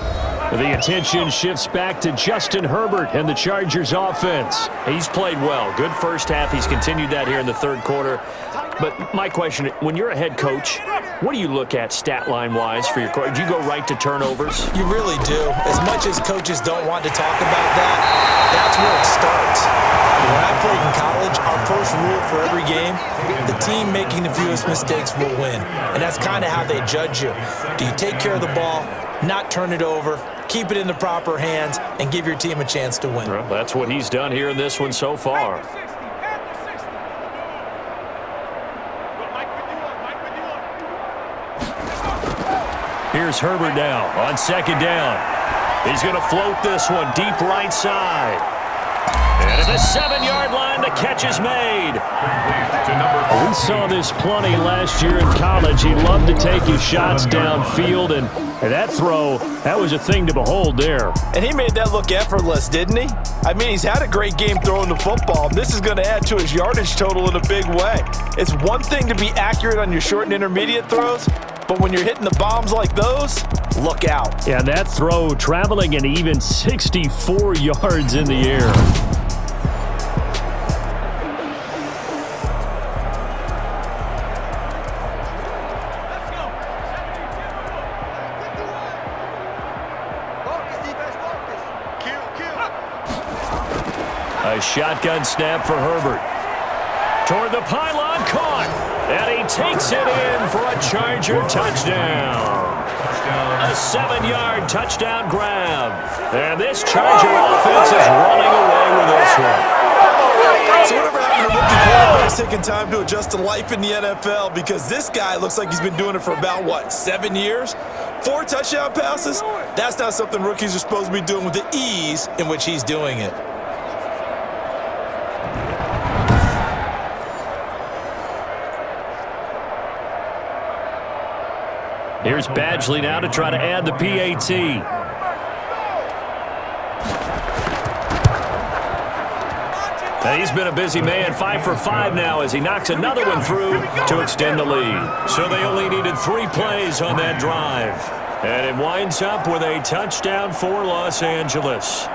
The attention shifts back to Justin Herbert and the Chargers offense. He's played well. Good first half. He's continued that here in the 3rd quarter. But my question, when you're a head coach, what do you look at stat line-wise for your coach? Do you go right to turnovers? You really do. As much as coaches don't want to talk about that, that's where it starts. When I played in college, our first rule for every game, the team making the fewest mistakes will win. And that's kind of how they judge you. Do you take care of the ball, not turn it over, keep it in the proper hands, and give your team a chance to win? Well, that's what he's done here in this one so far. Here's Herbert now on 2nd down. He's going to float this one deep right side. And at the 7-yard line, the catch is made. We saw this plenty last year in college. He loved to take his shots downfield, and that throw, that was a thing to behold there. And he made that look effortless, didn't he? I mean, he's had a great game throwing the football. This is going to add to his yardage total in a big way. It's one thing to be accurate on your short and intermediate throws, but when you're hitting the bombs like those, look out. Yeah, that throw traveling an even 64 yards in the air. A shotgun snap for Herbert. Toward the pylon, caught. And he takes it in for a Charger touchdown. A 7-yard touchdown grab. And this Charger offense is running away with this one. So whatever happened to rookie quarterbacks taking time to adjust to life in the NFL, because this guy looks like he's been doing it for about, 7 years? 4 touchdown passes? That's not something rookies are supposed to be doing with the ease in which he's doing it. Here's Badgley now to try to add the PAT. And he's been a busy man, 5 for 5 now as he knocks another one through to extend the lead. So they only needed 3 plays on that drive. And it winds up with a touchdown for Los Angeles.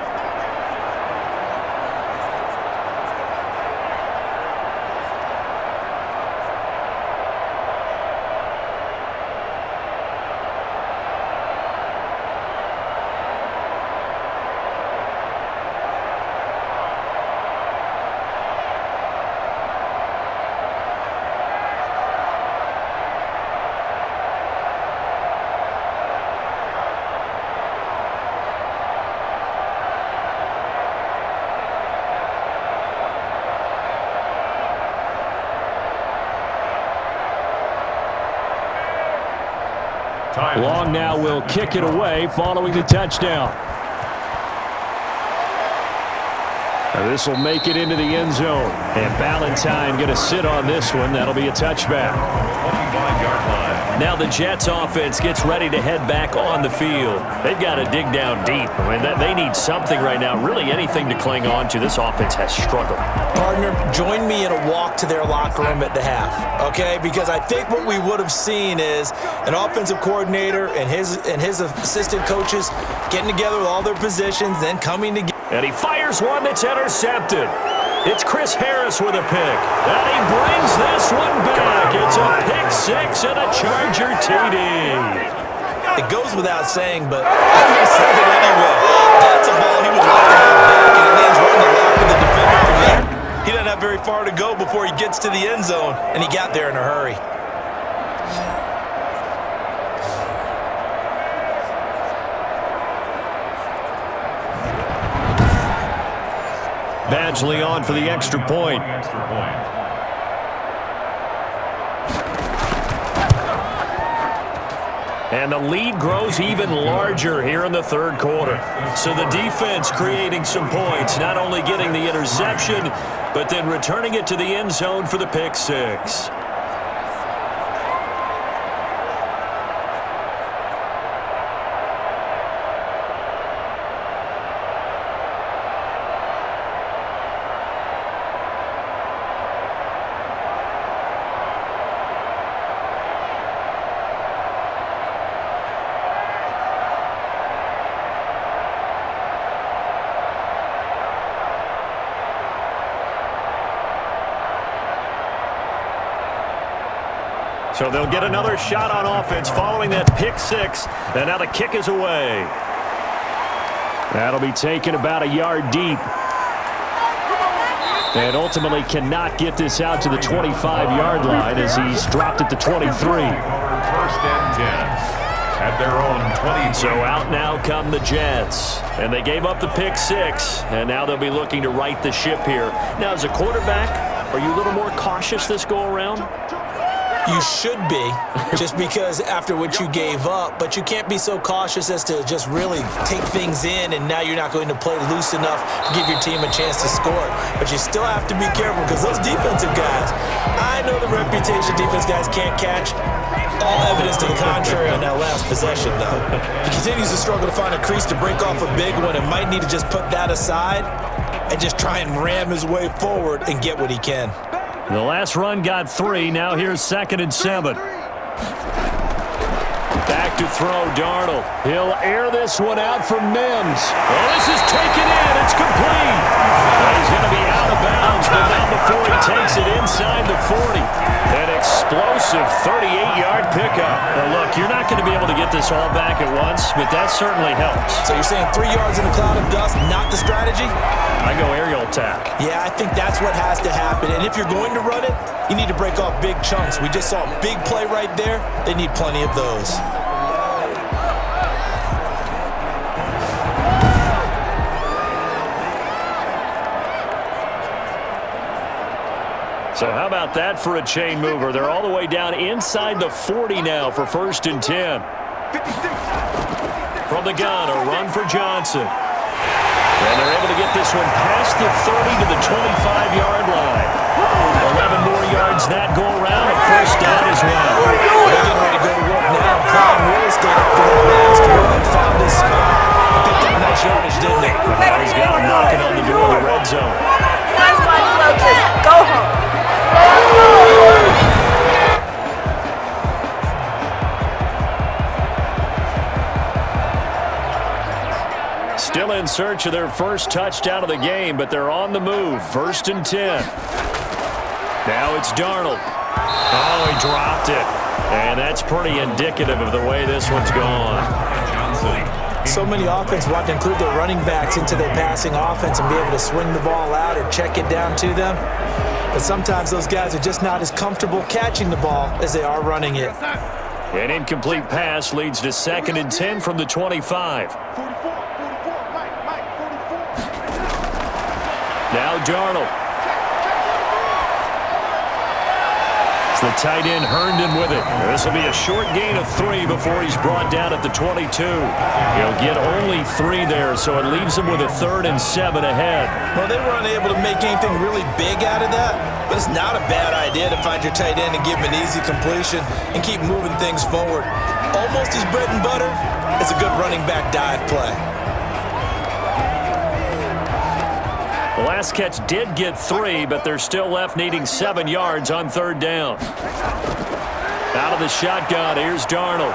Long now will kick it away following the touchdown. This will make it into the end zone. And Ballantyne going to sit on this one. That'll be a touchback. Now the Jets offense gets ready to head back on the field. They've got to dig down deep. I mean, they need something right now, really anything to cling on to. This offense has struggled. Partner, join me in a walk to their locker room at the half, okay? Because I think what we would have seen is an offensive coordinator and his assistant coaches getting together with all their positions, then coming together. And he fires one that's intercepted. It's Chris Harris with a pick. And he brings this one back. It's a pick 6 and a Charger TD. It goes without saying, but he said it anyway. That's a ball he would like to have back, and it lands right in the lap of the defender from there. He doesn't have very far to go before he gets to the end zone, and he got there in a hurry. Badgley on for the extra point. And the lead grows even larger here in the third quarter. So the defense creating some points, not only getting the interception, but then returning it to the end zone for the pick six. So they'll get another shot on offense following that pick six. And now the kick is away. That'll be taken about a yard deep. And ultimately cannot get this out to the 25-yard line as he's dropped at the 23. First and 10 at their own 20. So out now come the Jets. And they gave up the pick six. And now they'll be looking to right the ship here. Now, as a quarterback, are you a little more cautious this go-around? You should be, just because after what you gave up, but you can't be so cautious as to just really take things in, and now you're not going to play loose enough to give your team a chance to score. But you still have to be careful because those defensive guys, I know the reputation defense guys can't catch. All evidence to the contrary on that last possession, though. He continues to struggle to find a crease to break off a big one and might need to just put that aside and just try and ram his way forward and get what he can. The last run got 3. Now here's 2nd and 7. Back to throw, Darnold. He'll air this one out for Mims. Well, this is taken in. It's complete. He's going to be out of bounds, but not before he takes it inside the 40. An explosive 38-yard pickup. Now, look, you're not going to be able to get this all back at once, but that certainly helps. So you're saying 3 yards in a cloud of dust, not the strategy? I go aerial attack. Yeah, I think that's what has to happen. And if you're going to run it, you need to break off big chunks. We just saw a big play right there. They need plenty of those. So how about that for a chain mover? They're all the way down inside the 40 now for 1st and 10. From the gun, a run for Johnson. And they're able to get this one past the 30 to the 25-yard line. 11 more yards that go around, a first down as well. They're getting ready to go to work now, applying real estate after that last run. Found this spot. Picked up nice yardage, didn't they? Now he's got him knocking on the door of the red zone. Nice one, Focus. Go home. Still in search of their first touchdown of the game, but they're on the move. 1st and 10. Now it's Darnold. Oh, he dropped it. And that's pretty indicative of the way this one's gone. So many offenses want to include their running backs into their passing offense and be able to swing the ball out or check it down to them. But sometimes those guys are just not as comfortable catching the ball as they are running it. An incomplete pass leads to 2nd and 10 from the 25. Now Darnold. It's the tight end Herndon with it. This will be a short gain of 3 before he's brought down at the 22. He'll get only 3 there, so it leaves him with a 3rd and 7 ahead. Well, they weren't able to make anything really big out of that, but it's not a bad idea to find your tight end and give him an easy completion and keep moving things forward. Almost his bread and butter is a good running back dive play. The last catch did get 3, but they're still left needing 7 yards on 3rd down. Out of the shotgun, here's Darnold.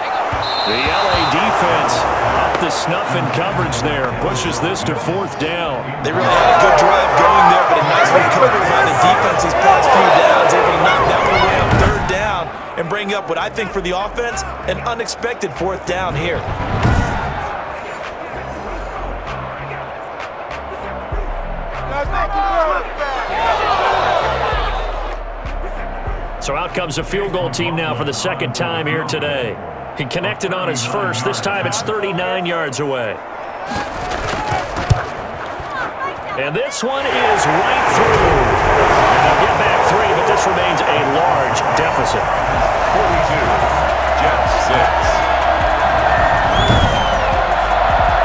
The LA defense up the snuff in coverage there. Pushes this to 4th down. They really had a good drive going there, but a nice recovery by the defense these past few downs. Able to knock that one away on 3rd down and bring up what I think for the offense, an unexpected 4th down here. So out comes a field goal team now for the 2nd time here today. He connected on his first. This time it's 39 yards away. And this one is right through. And they'll get back 3, but this remains a large deficit. 42, Jets 6.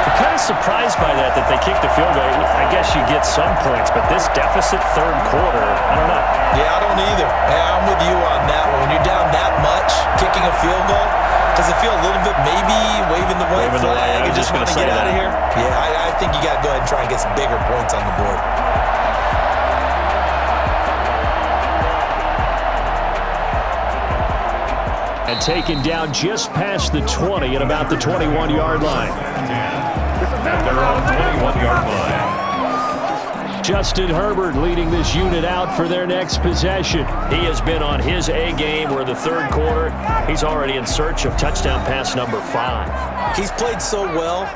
I'm kind of surprised by that they kicked the field goal. I guess you get some points, but this deficit 3rd quarter, I don't know. Yeah, I don't either. Yeah, I'm with you on that one. When you're down that much, kicking a field goal, does it feel a little bit maybe waving the white flag and just want to get out of here? Yeah, I think you got to go ahead and try and get some bigger points on the board. And taken down just past the 20 at about the 21-yard line. At their own 21-yard line. Justin Herbert leading this unit out for their next possession. He has been on his A game. We're in the 3rd quarter. He's already in search of touchdown pass number 5. He's played so well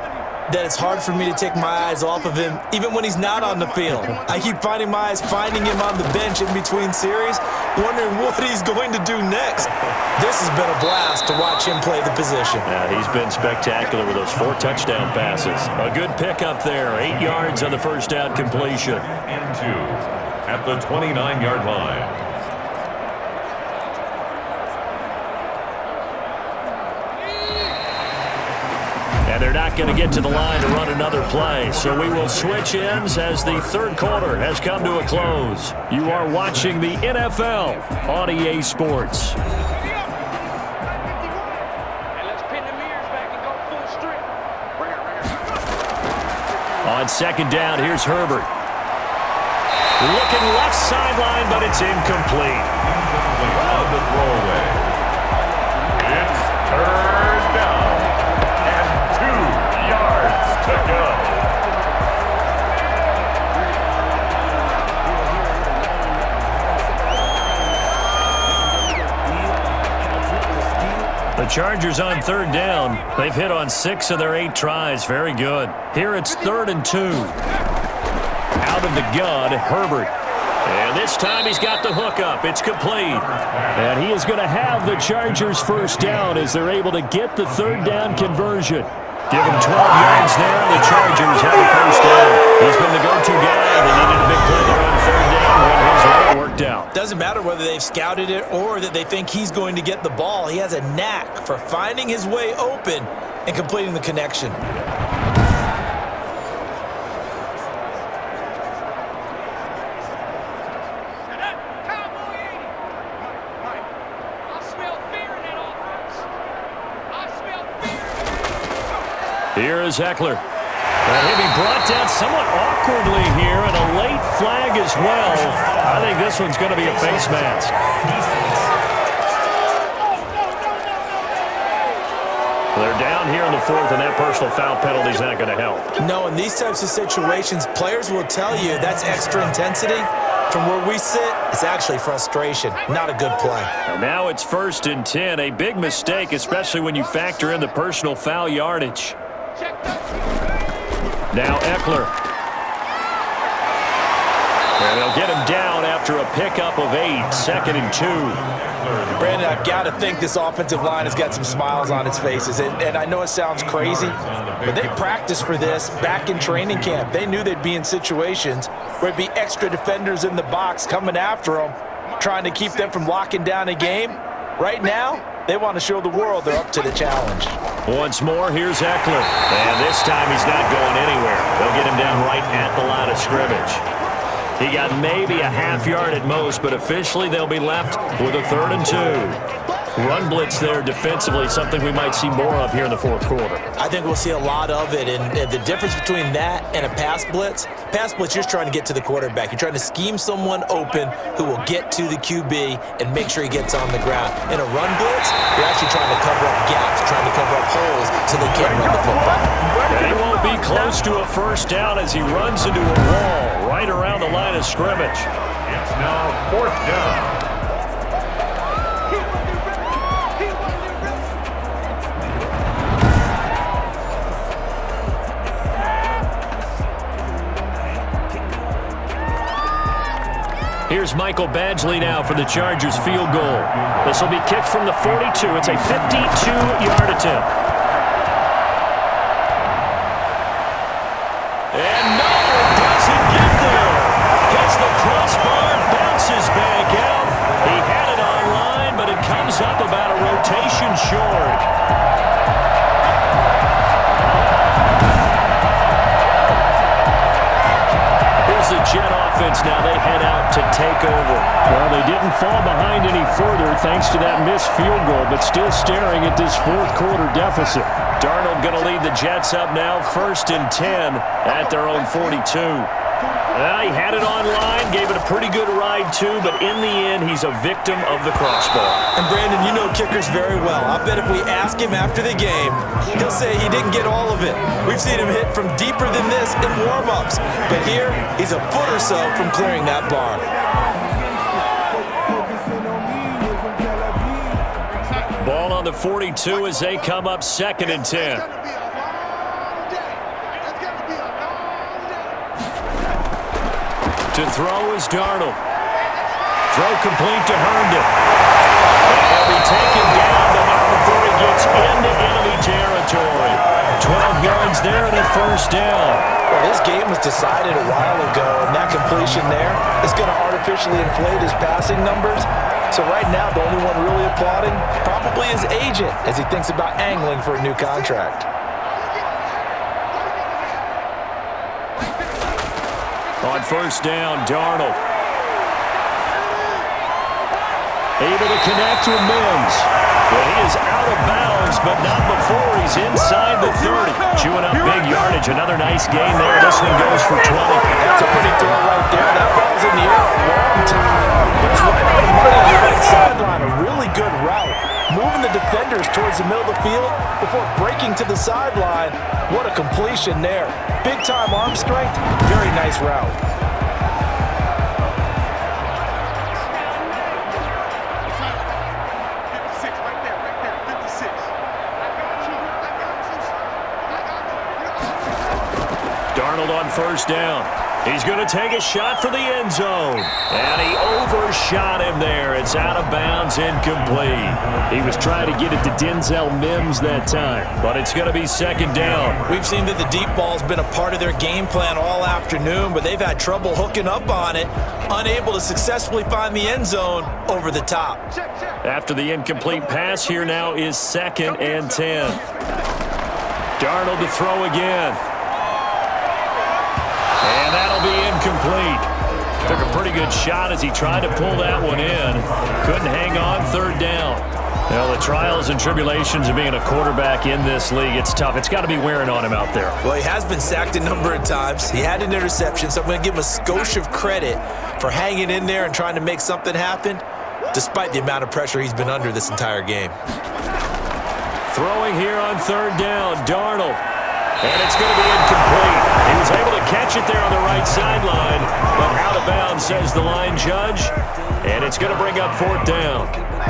that it's hard for me to take my eyes off of him, even when he's not on the field. I keep finding my eyes finding him on the bench in between series, wondering what he's going to do next. This has been a blast to watch him play the position. Yeah, he's been spectacular with those 4 touchdown passes. A good pickup there, 8 yards on the first down completion. And 2 at the 29-yard line. And they're not going to get to the line to run another play. So we will switch ends as the 3rd quarter has come to a close. You are watching the NFL on EA Sports. On 2nd down, here's Herbert. Looking left sideline, but it's incomplete. On the throwaway. It's 3rd down. 2 yards to go. The Chargers on 3rd down. They've hit on 6 of their 8 tries. Very good. Here it's 3rd and 2. Out of the gun, Herbert. And this time he's got the hook up. It's complete. And he is going to have the Chargers' 1st down as they're able to get the 3rd down conversion. Give him 12 yards there. The Chargers have the 1st down. He's been the go-to guy. They needed a big play there on 3rd down when his way worked out. Doesn't matter whether they've scouted it or that they think he's going to get the ball. He has a knack for finding his way open and completing the connection. Here is Eckler. And he'll be brought down somewhat awkwardly here, and a late flag as well. I think this one's going to be a face mask. They're down here in the 4th, and that personal foul penalty is not going to help. No, in these types of situations, players will tell you that's extra intensity. From where we sit, it's actually frustration, not a good play. And now it's 1st and 10, a big mistake, especially when you factor in the personal foul yardage. Now Eckler. And they'll get him down after a pickup of 8, 2nd and 2. Brandon, I've got to think this offensive line has got some smiles on its faces. And I know it sounds crazy, but they practiced for this back in training camp. They knew they'd be in situations where it'd be extra defenders in the box coming after them, trying to keep them from locking down a game. Right now, they want to show the world they're up to the challenge. Once more, here's Eckler. And this time he's not going anywhere. They'll get him down right at the line of scrimmage. He got maybe a half yard at most, but officially they'll be left with a 3rd and 2. Run blitz there defensively, something we might see more of here in the 4th quarter. I think we'll see a lot of it, and the difference between that and a pass blitz, you're just trying to get to the quarterback. You're trying to scheme someone open who will get to the QB and make sure he gets on the ground. In a run blitz, you're actually trying to cover up gaps, trying to cover up holes so they can't run the football. And he won't be close to a 1st down as he runs into a wall right around the line of scrimmage. It's now 4th down. Here's Michael Badgley now for the Chargers field goal. This will be kicked from the 42. It's a 52-yard attempt. And no, doesn't get there. Hits the crossbar, bounces back out. He had it online, but it comes up about a rotation short. Here's the Jet offense now. They head out to take over. Well, they didn't fall behind any further thanks to that missed field goal, but still staring at this fourth quarter deficit. Darnold going to lead the Jets up now, 1st and 10 at their own 42. Well, he had it online, gave it a pretty good ride too, but in the end, he's a victim of the crossbar. And Brandon, you know kickers very well. I bet if we ask him after the game, he'll say he didn't get all of it. We've seen him hit from deeper than this in warm-ups, but here, he's a foot or so from clearing that bar. Ball on the 42 as they come up 2nd and 10. To throw is Darnold. Throw complete to Herndon. He'll be taken down, but not before he gets into enemy territory. 12 yards there and a 1st down. Well, this game was decided a while ago, and that completion there is going to artificially inflate his passing numbers. So right now, the only one really applauding probably his agent as he thinks about angling for a new contract. On 1st down, Darnold. Able to connect with Mims. Well, he is out of bounds, but not before he's inside the 30. Chewing up big yardage. Another nice gain there. This one goes for 20. That's a pretty throw right there. That ball's in the air a long time. But it's right on the money on the right sideline. A really good route. Moving the defenders towards the middle of the field before breaking to the sideline. What a completion there. Big-time arm strength. Very nice route. Darnold on 1st down. He's going to take a shot for the end zone. And he overshot him there. It's out of bounds, incomplete. He was trying to get it to Denzel Mims that time, but it's going to be 2nd down. We've seen that the deep ball's been a part of their game plan all afternoon, but they've had trouble hooking up on it, unable to successfully find the end zone over the top. After the incomplete pass, here now is 2nd and 10. Darnold to throw again. And that'll be incomplete. Took a pretty good shot as he tried to pull that one in. Couldn't hang on, 3rd down. Well, the trials and tribulations of being a quarterback in this league, it's tough. It's got to be wearing on him out there. Well, he has been sacked a number of times. He had an interception, so I'm going to give him a skosh of credit for hanging in there and trying to make something happen, despite the amount of pressure he's been under this entire game. Throwing here on 3rd down, Darnold. And it's going to be incomplete. He was able to catch it there on the right sideline, but out of bounds, says the line judge. And it's going to bring up 4th down.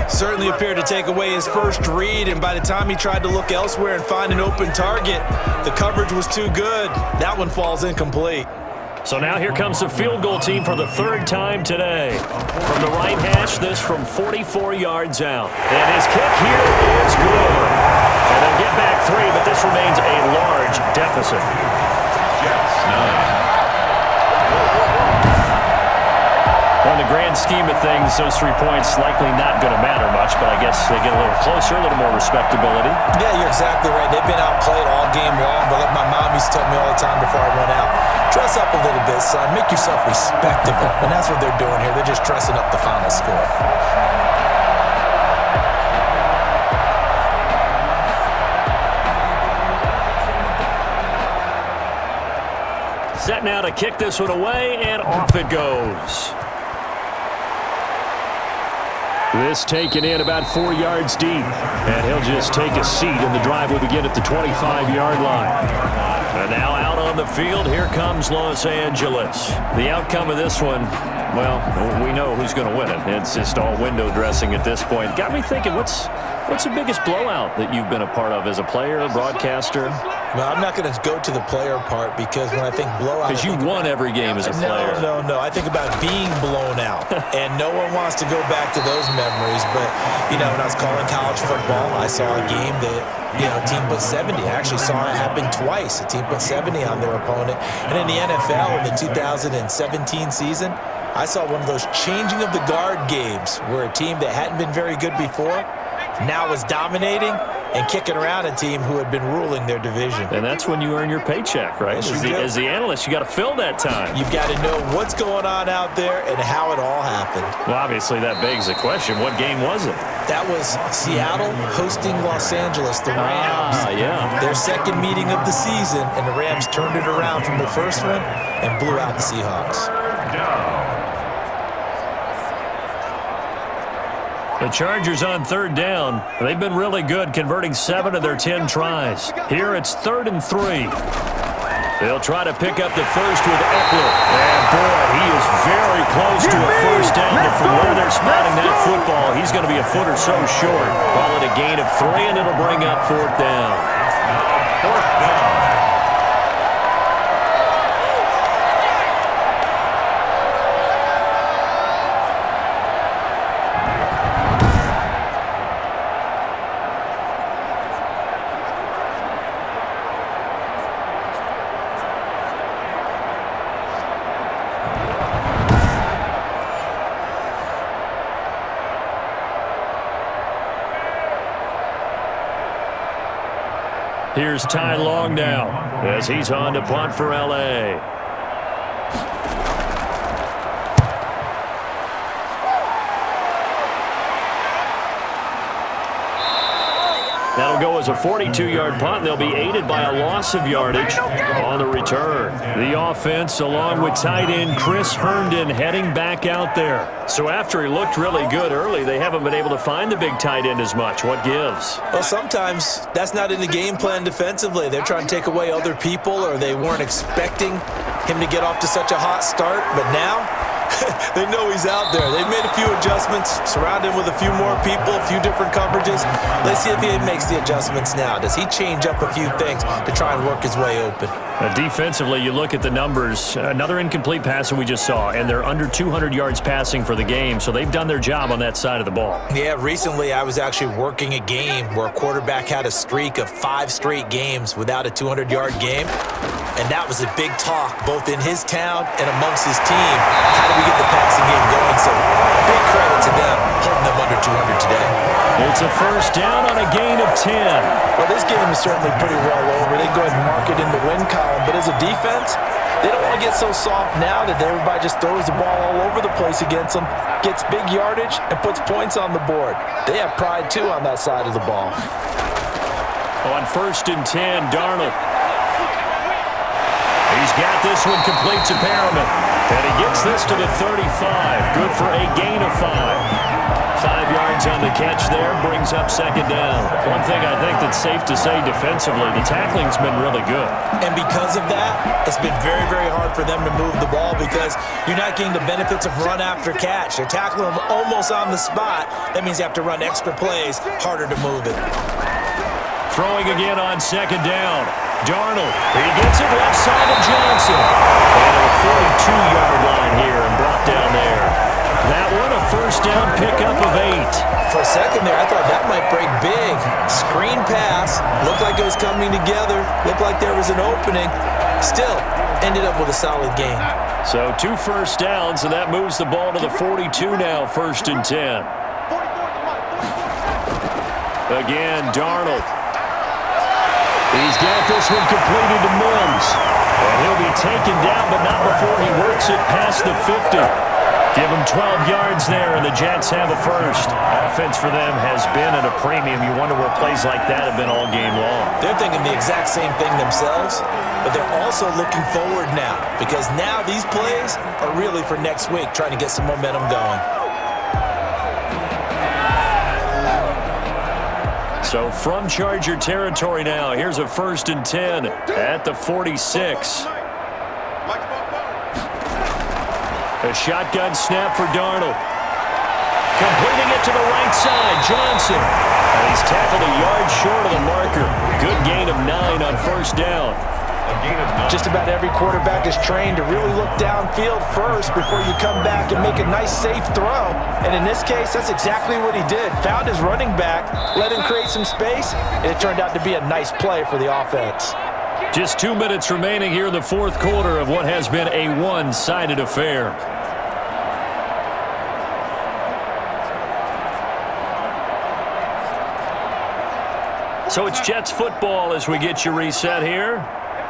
Certainly appeared to take away his first read, and by the time he tried to look elsewhere and find an open target, the coverage was too good. That one falls incomplete. So now here comes the field goal team for the 3rd time today. From the right hash, this from 44 yards out. And his kick here is good. And they'll get back 3, but this remains a large deficit. Jets 9. On the grand scheme of things, those 3 points likely not going to matter much, but I guess they get a little closer, a little more respectability. Yeah, you're exactly right. They've been outplayed all game long, but like my mom used to tell me all the time before I went out, dress up a little bit, son. Make yourself respectable. And that's what they're doing here. They're just dressing up the final score. Set now to kick this one away, and off it goes. This taken in about 4 yards deep, and he'll just take a seat, and the drive will begin at the 25-yard line. And now out on the field, here comes Los Angeles. The outcome of this one, well, we know who's going to win it. It's just all window dressing at this point. Got me thinking, what's the biggest blowout that you've been a part of as a player, broadcaster? Well, I'm not going to go to the player part because when I think blowout... Because you won every game as a player. No. I think about being blown out. And no one wants to go back to those memories. But, when I was calling college football, I saw a game that, a team put 70. I actually saw it happen twice. A team put 70 on their opponent. And in the NFL, in the 2017 season, I saw one of those changing of the guard games where a team that hadn't been very good before now was dominating and kicking around a team who had been ruling their division. And that's when you earn your paycheck, right? As the analyst, you got to fill that time. You've got to know what's going on out there and how it all happened. Well, obviously, that begs the question, what game was it? That was Seattle hosting Los Angeles, the Rams. Yeah. Their second meeting of the season, and the Rams turned it around from the first one and blew out the Seahawks. The Chargers on third down. They've been really good, converting 7 of their 10 tries. Here it's 3rd and 3. They'll try to pick up the first with Eckler. And boy, he is very close to a first down. But from where they're spotting that football, he's going to be a foot or so short. Call it a gain of 3, and it'll bring up 4th down. 4th down. Here's Ty Long now as he's on to punt for L.A. That'll go as a 42-yard punt. They'll be aided by a loss of yardage on the return. The offense, along with tight end Chris Herndon, heading back out there. So after he looked really good early, they haven't been able to find the big tight end as much. What gives? Well, sometimes that's not in the game plan defensively. They're trying to take away other people, or they weren't expecting him to get off to such a hot start. But now, they know he's out there. They've made a few adjustments, surrounded him with a few more people, a few different coverages. Let's see if he makes the adjustments now. Does he change up a few things to try and work his way open? Defensively, you look at the numbers. Another incomplete pass that we just saw, and they're under 200 yards passing for the game, so they've done their job on that side of the ball. Yeah, recently I was actually working a game where a quarterback had a streak of 5 straight games without a 200-yard game, and that was a big talk both in his town and amongst his team. How do we get the passing game going? So big credit to them holding them under 200 today. It's a first down on a gain of 10. Well, this game is certainly pretty well over. They go ahead and mark it in the win column. But as a defense, they don't want to get so soft now that everybody just throws the ball all over the place against them, gets big yardage, and puts points on the board. They have pride, too, on that side of the ball. On 1st and 10, Darnold. He's got this one complete to Perriman. And he gets this to the 35. Good for a gain of 5. 5 yards on the catch there, brings up 2nd down. One thing I think that's safe to say defensively, the tackling's been really good. And because of that, it's been very, very hard for them to move the ball because you're not getting the benefits of run after catch. They're tackling them almost on the spot. That means you have to run extra plays, harder to move it. Throwing again on 2nd down. Darnold, he gets it left side of Johnson. And a 42-yard line here and brought down there. That one a first down pickup of 8. For a second there, I thought that might break big. Screen pass. Looked like it was coming together. Looked like there was an opening. Still, ended up with a solid game. So 2 first downs, and that moves the ball to the 42 now, 1st and 10. Again, Darnold. He's got this one completed to Mims. And he'll be taken down, but not before he works it past the 50. Give him 12 yards there, and the Jets have a first. Offense for them has been at a premium. You wonder where plays like that have been all game long. They're thinking the exact same thing themselves, but they're also looking forward now because now these plays are really for next week, trying to get some momentum going. So from Charger territory now, here's a 1st and 10 at the 46. A shotgun snap for Darnold. Completing it to the right side, Johnson. And he's tackled a yard short of the marker. Good gain of 9 on first down. Just about every quarterback is trained to really look downfield first before you come back and make a nice, safe throw. And in this case, that's exactly what he did. Found his running back, let him create some space, and it turned out to be a nice play for the offense. Just 2 minutes remaining here in the fourth quarter of what has been a one-sided affair. So it's Jets football as we get you reset here.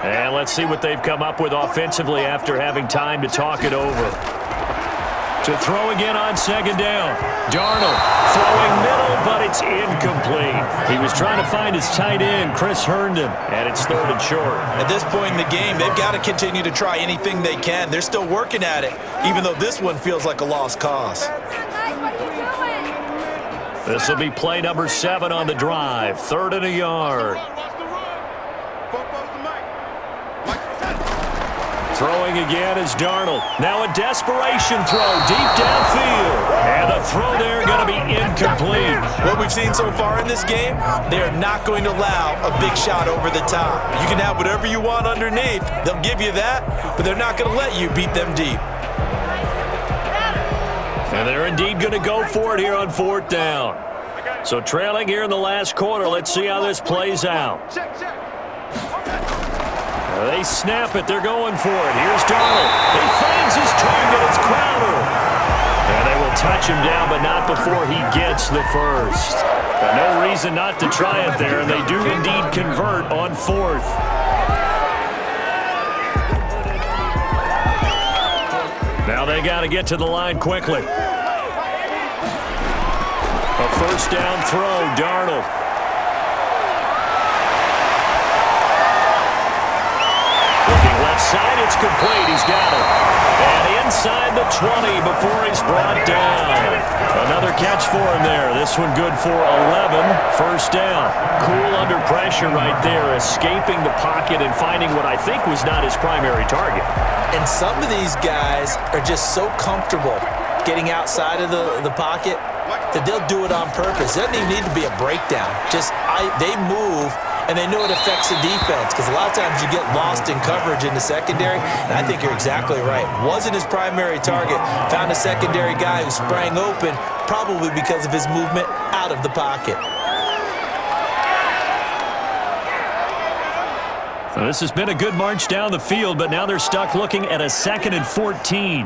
And let's see what they've come up with offensively after having time to talk it over. To throw again on second down. Darnold throwing middle, but it's incomplete. He was trying to find his tight end, Chris Herndon, and it's 3rd and short. At this point in the game, they've got to continue to try anything they can. They're still working at it, even though this one feels like a lost cause. This will be play number 7 on the drive. 3rd and a yard. Throwing again is Darnold. Now a desperation throw deep downfield. And the throw there going to be incomplete. What we've seen so far in this game, they're not going to allow a big shot over the top. You can have whatever you want underneath. They'll give you that, but they're not going to let you beat them deep. And they're indeed going to go for it here on 4th down. So trailing here in the last quarter, let's see how this plays out. They snap it. They're going for it. Here's Darnold. He finds his target. It's Crowder. And they will touch him down, but not before he gets the first. But no reason not to try it there, and they do indeed convert on 4th. Now they got to get to the line quickly. A first down throw, Darnold. Looking left side, it's complete. He's got it. And inside the 20 before he's brought down. Another catch for him there. This one good for 11. First down. Cool under pressure right there, escaping the pocket and finding what I think was not his primary target. And some of these guys are just so comfortable getting outside of the pocket that they'll do it on purpose. It doesn't even need to be a breakdown. They move, and they know it affects the defense because a lot of times you get lost in coverage in the secondary, and I think you're exactly right. Wasn't his primary target. Found a secondary guy who sprang open, probably because of his movement out of the pocket. So this has been a good march down the field, but now they're stuck looking at a 2nd and 14.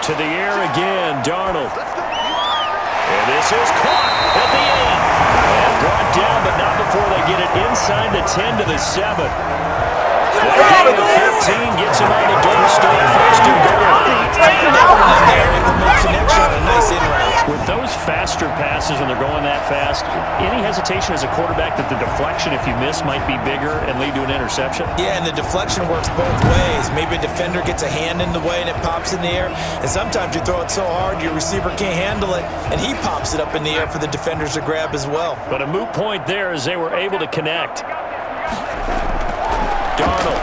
To the air again, Darnold. And this is caught at the 8. And brought down, but not before they get it inside the 10 to the 7. The gain of 15 gets him on the doorstep. First and goal. With those faster passes and they're going that fast, any hesitation as a quarterback that the deflection, if you miss, might be bigger and lead to an interception? Yeah, and the deflection works both ways. Maybe a defender gets a hand in the way and it pops in the air. And sometimes you throw it so hard your receiver can't handle it, and he pops it up in the air for the defenders to grab as well. But a moot point there as they were able to connect. Darnold.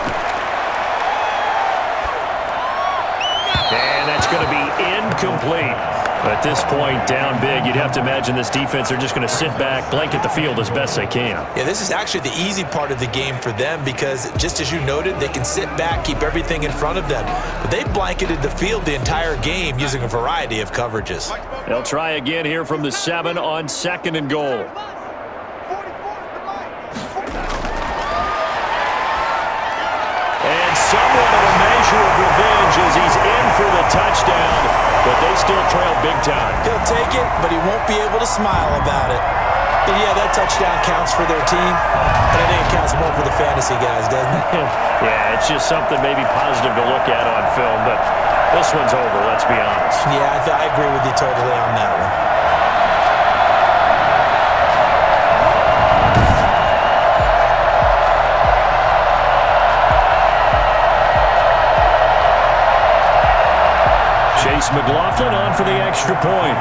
And that's going to be incomplete. At this point, down big, you'd have to imagine this defense are just going to sit back, blanket the field as best they can. Yeah, this is actually the easy part of the game for them because, just as you noted, they can sit back, keep everything in front of them. But they've blanketed the field the entire game using a variety of coverages. They'll try again here from the 7 on 2nd and goal. And somewhat of a measure of revenge as he's in for the touchdown, but they still trail big time. He'll take it, but he won't be able to smile about it. But yeah, that touchdown counts for their team, but I think it counts more for the fantasy guys, doesn't it? Yeah, it's just something maybe positive to look at on film, but this one's over, let's be honest. Yeah, I agree with you totally on that one. Chase McLaughlin on for the extra point.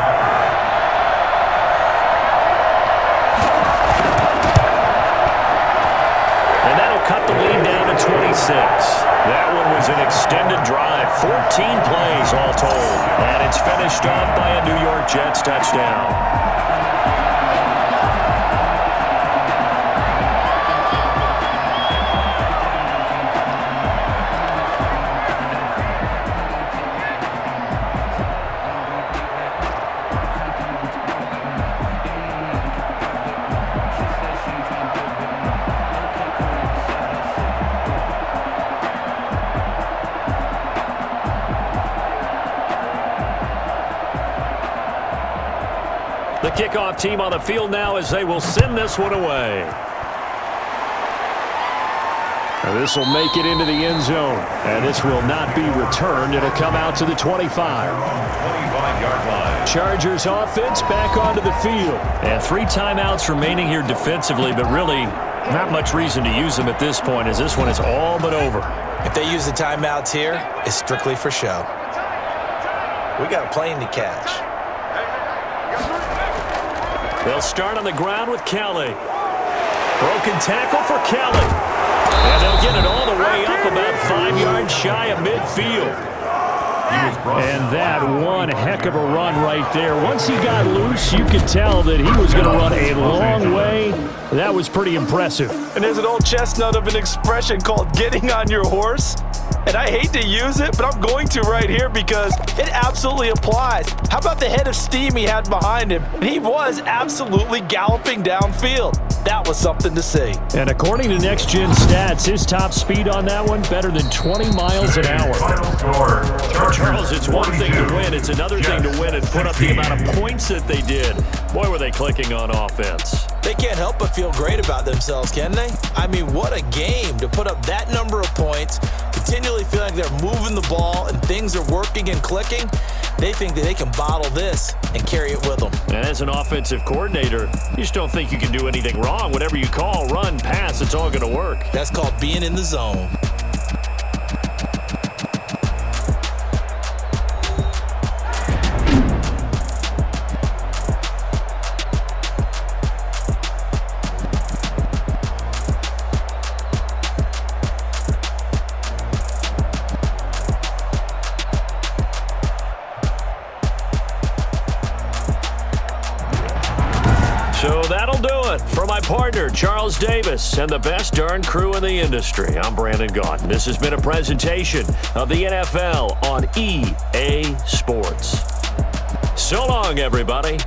And that'll cut the lead down to 26. That one was an extended drive, 14 plays all told. And It's finished off by a New York Jets touchdown. The kickoff team on the field now as they will send this one away. And this will make it into the end zone. And this will not be returned. It'll come out to the 25. 25-yard line. Chargers offense back onto the field. And 3 timeouts remaining here defensively, but really not much reason to use them at this point as this one is all but over. If they use the timeouts here, it's strictly for show. We got a plane to catch. They'll start on the ground with Kelly. Broken tackle for Kelly. And they'll get it all the way up about 5 yards shy of midfield. And that one heck of a run right there. Once he got loose, you could tell that he was going to run a long way. That was pretty impressive. And there's an old chestnut of an expression called getting on your horse. And I hate to use it, but I'm going to right here because it absolutely applies. How about the head of steam he had behind him? And he was absolutely galloping downfield. That was something to see. And according to Next Gen Stats, his top speed on that one, better than 20 miles an hour. Final score, Charles, it's one thing to win. It's another thing to win and put up the amount of points that they did. Boy, were they clicking on offense. They can't help but feel great about themselves, can they? I mean, what a game to put up that number of points, continually feeling like they're moving the ball and things are working and clicking. They think that they can bottle this and carry it with them. And as an offensive coordinator, you just don't think you can do anything wrong. Whatever you call, run, pass, it's all going to work. That's called being in the zone. So that'll do it. For my partner, Charles Davis, and the best darn crew in the industry, I'm Brandon Gaudin. This has been a presentation of the NFL on EA Sports. So long, everybody.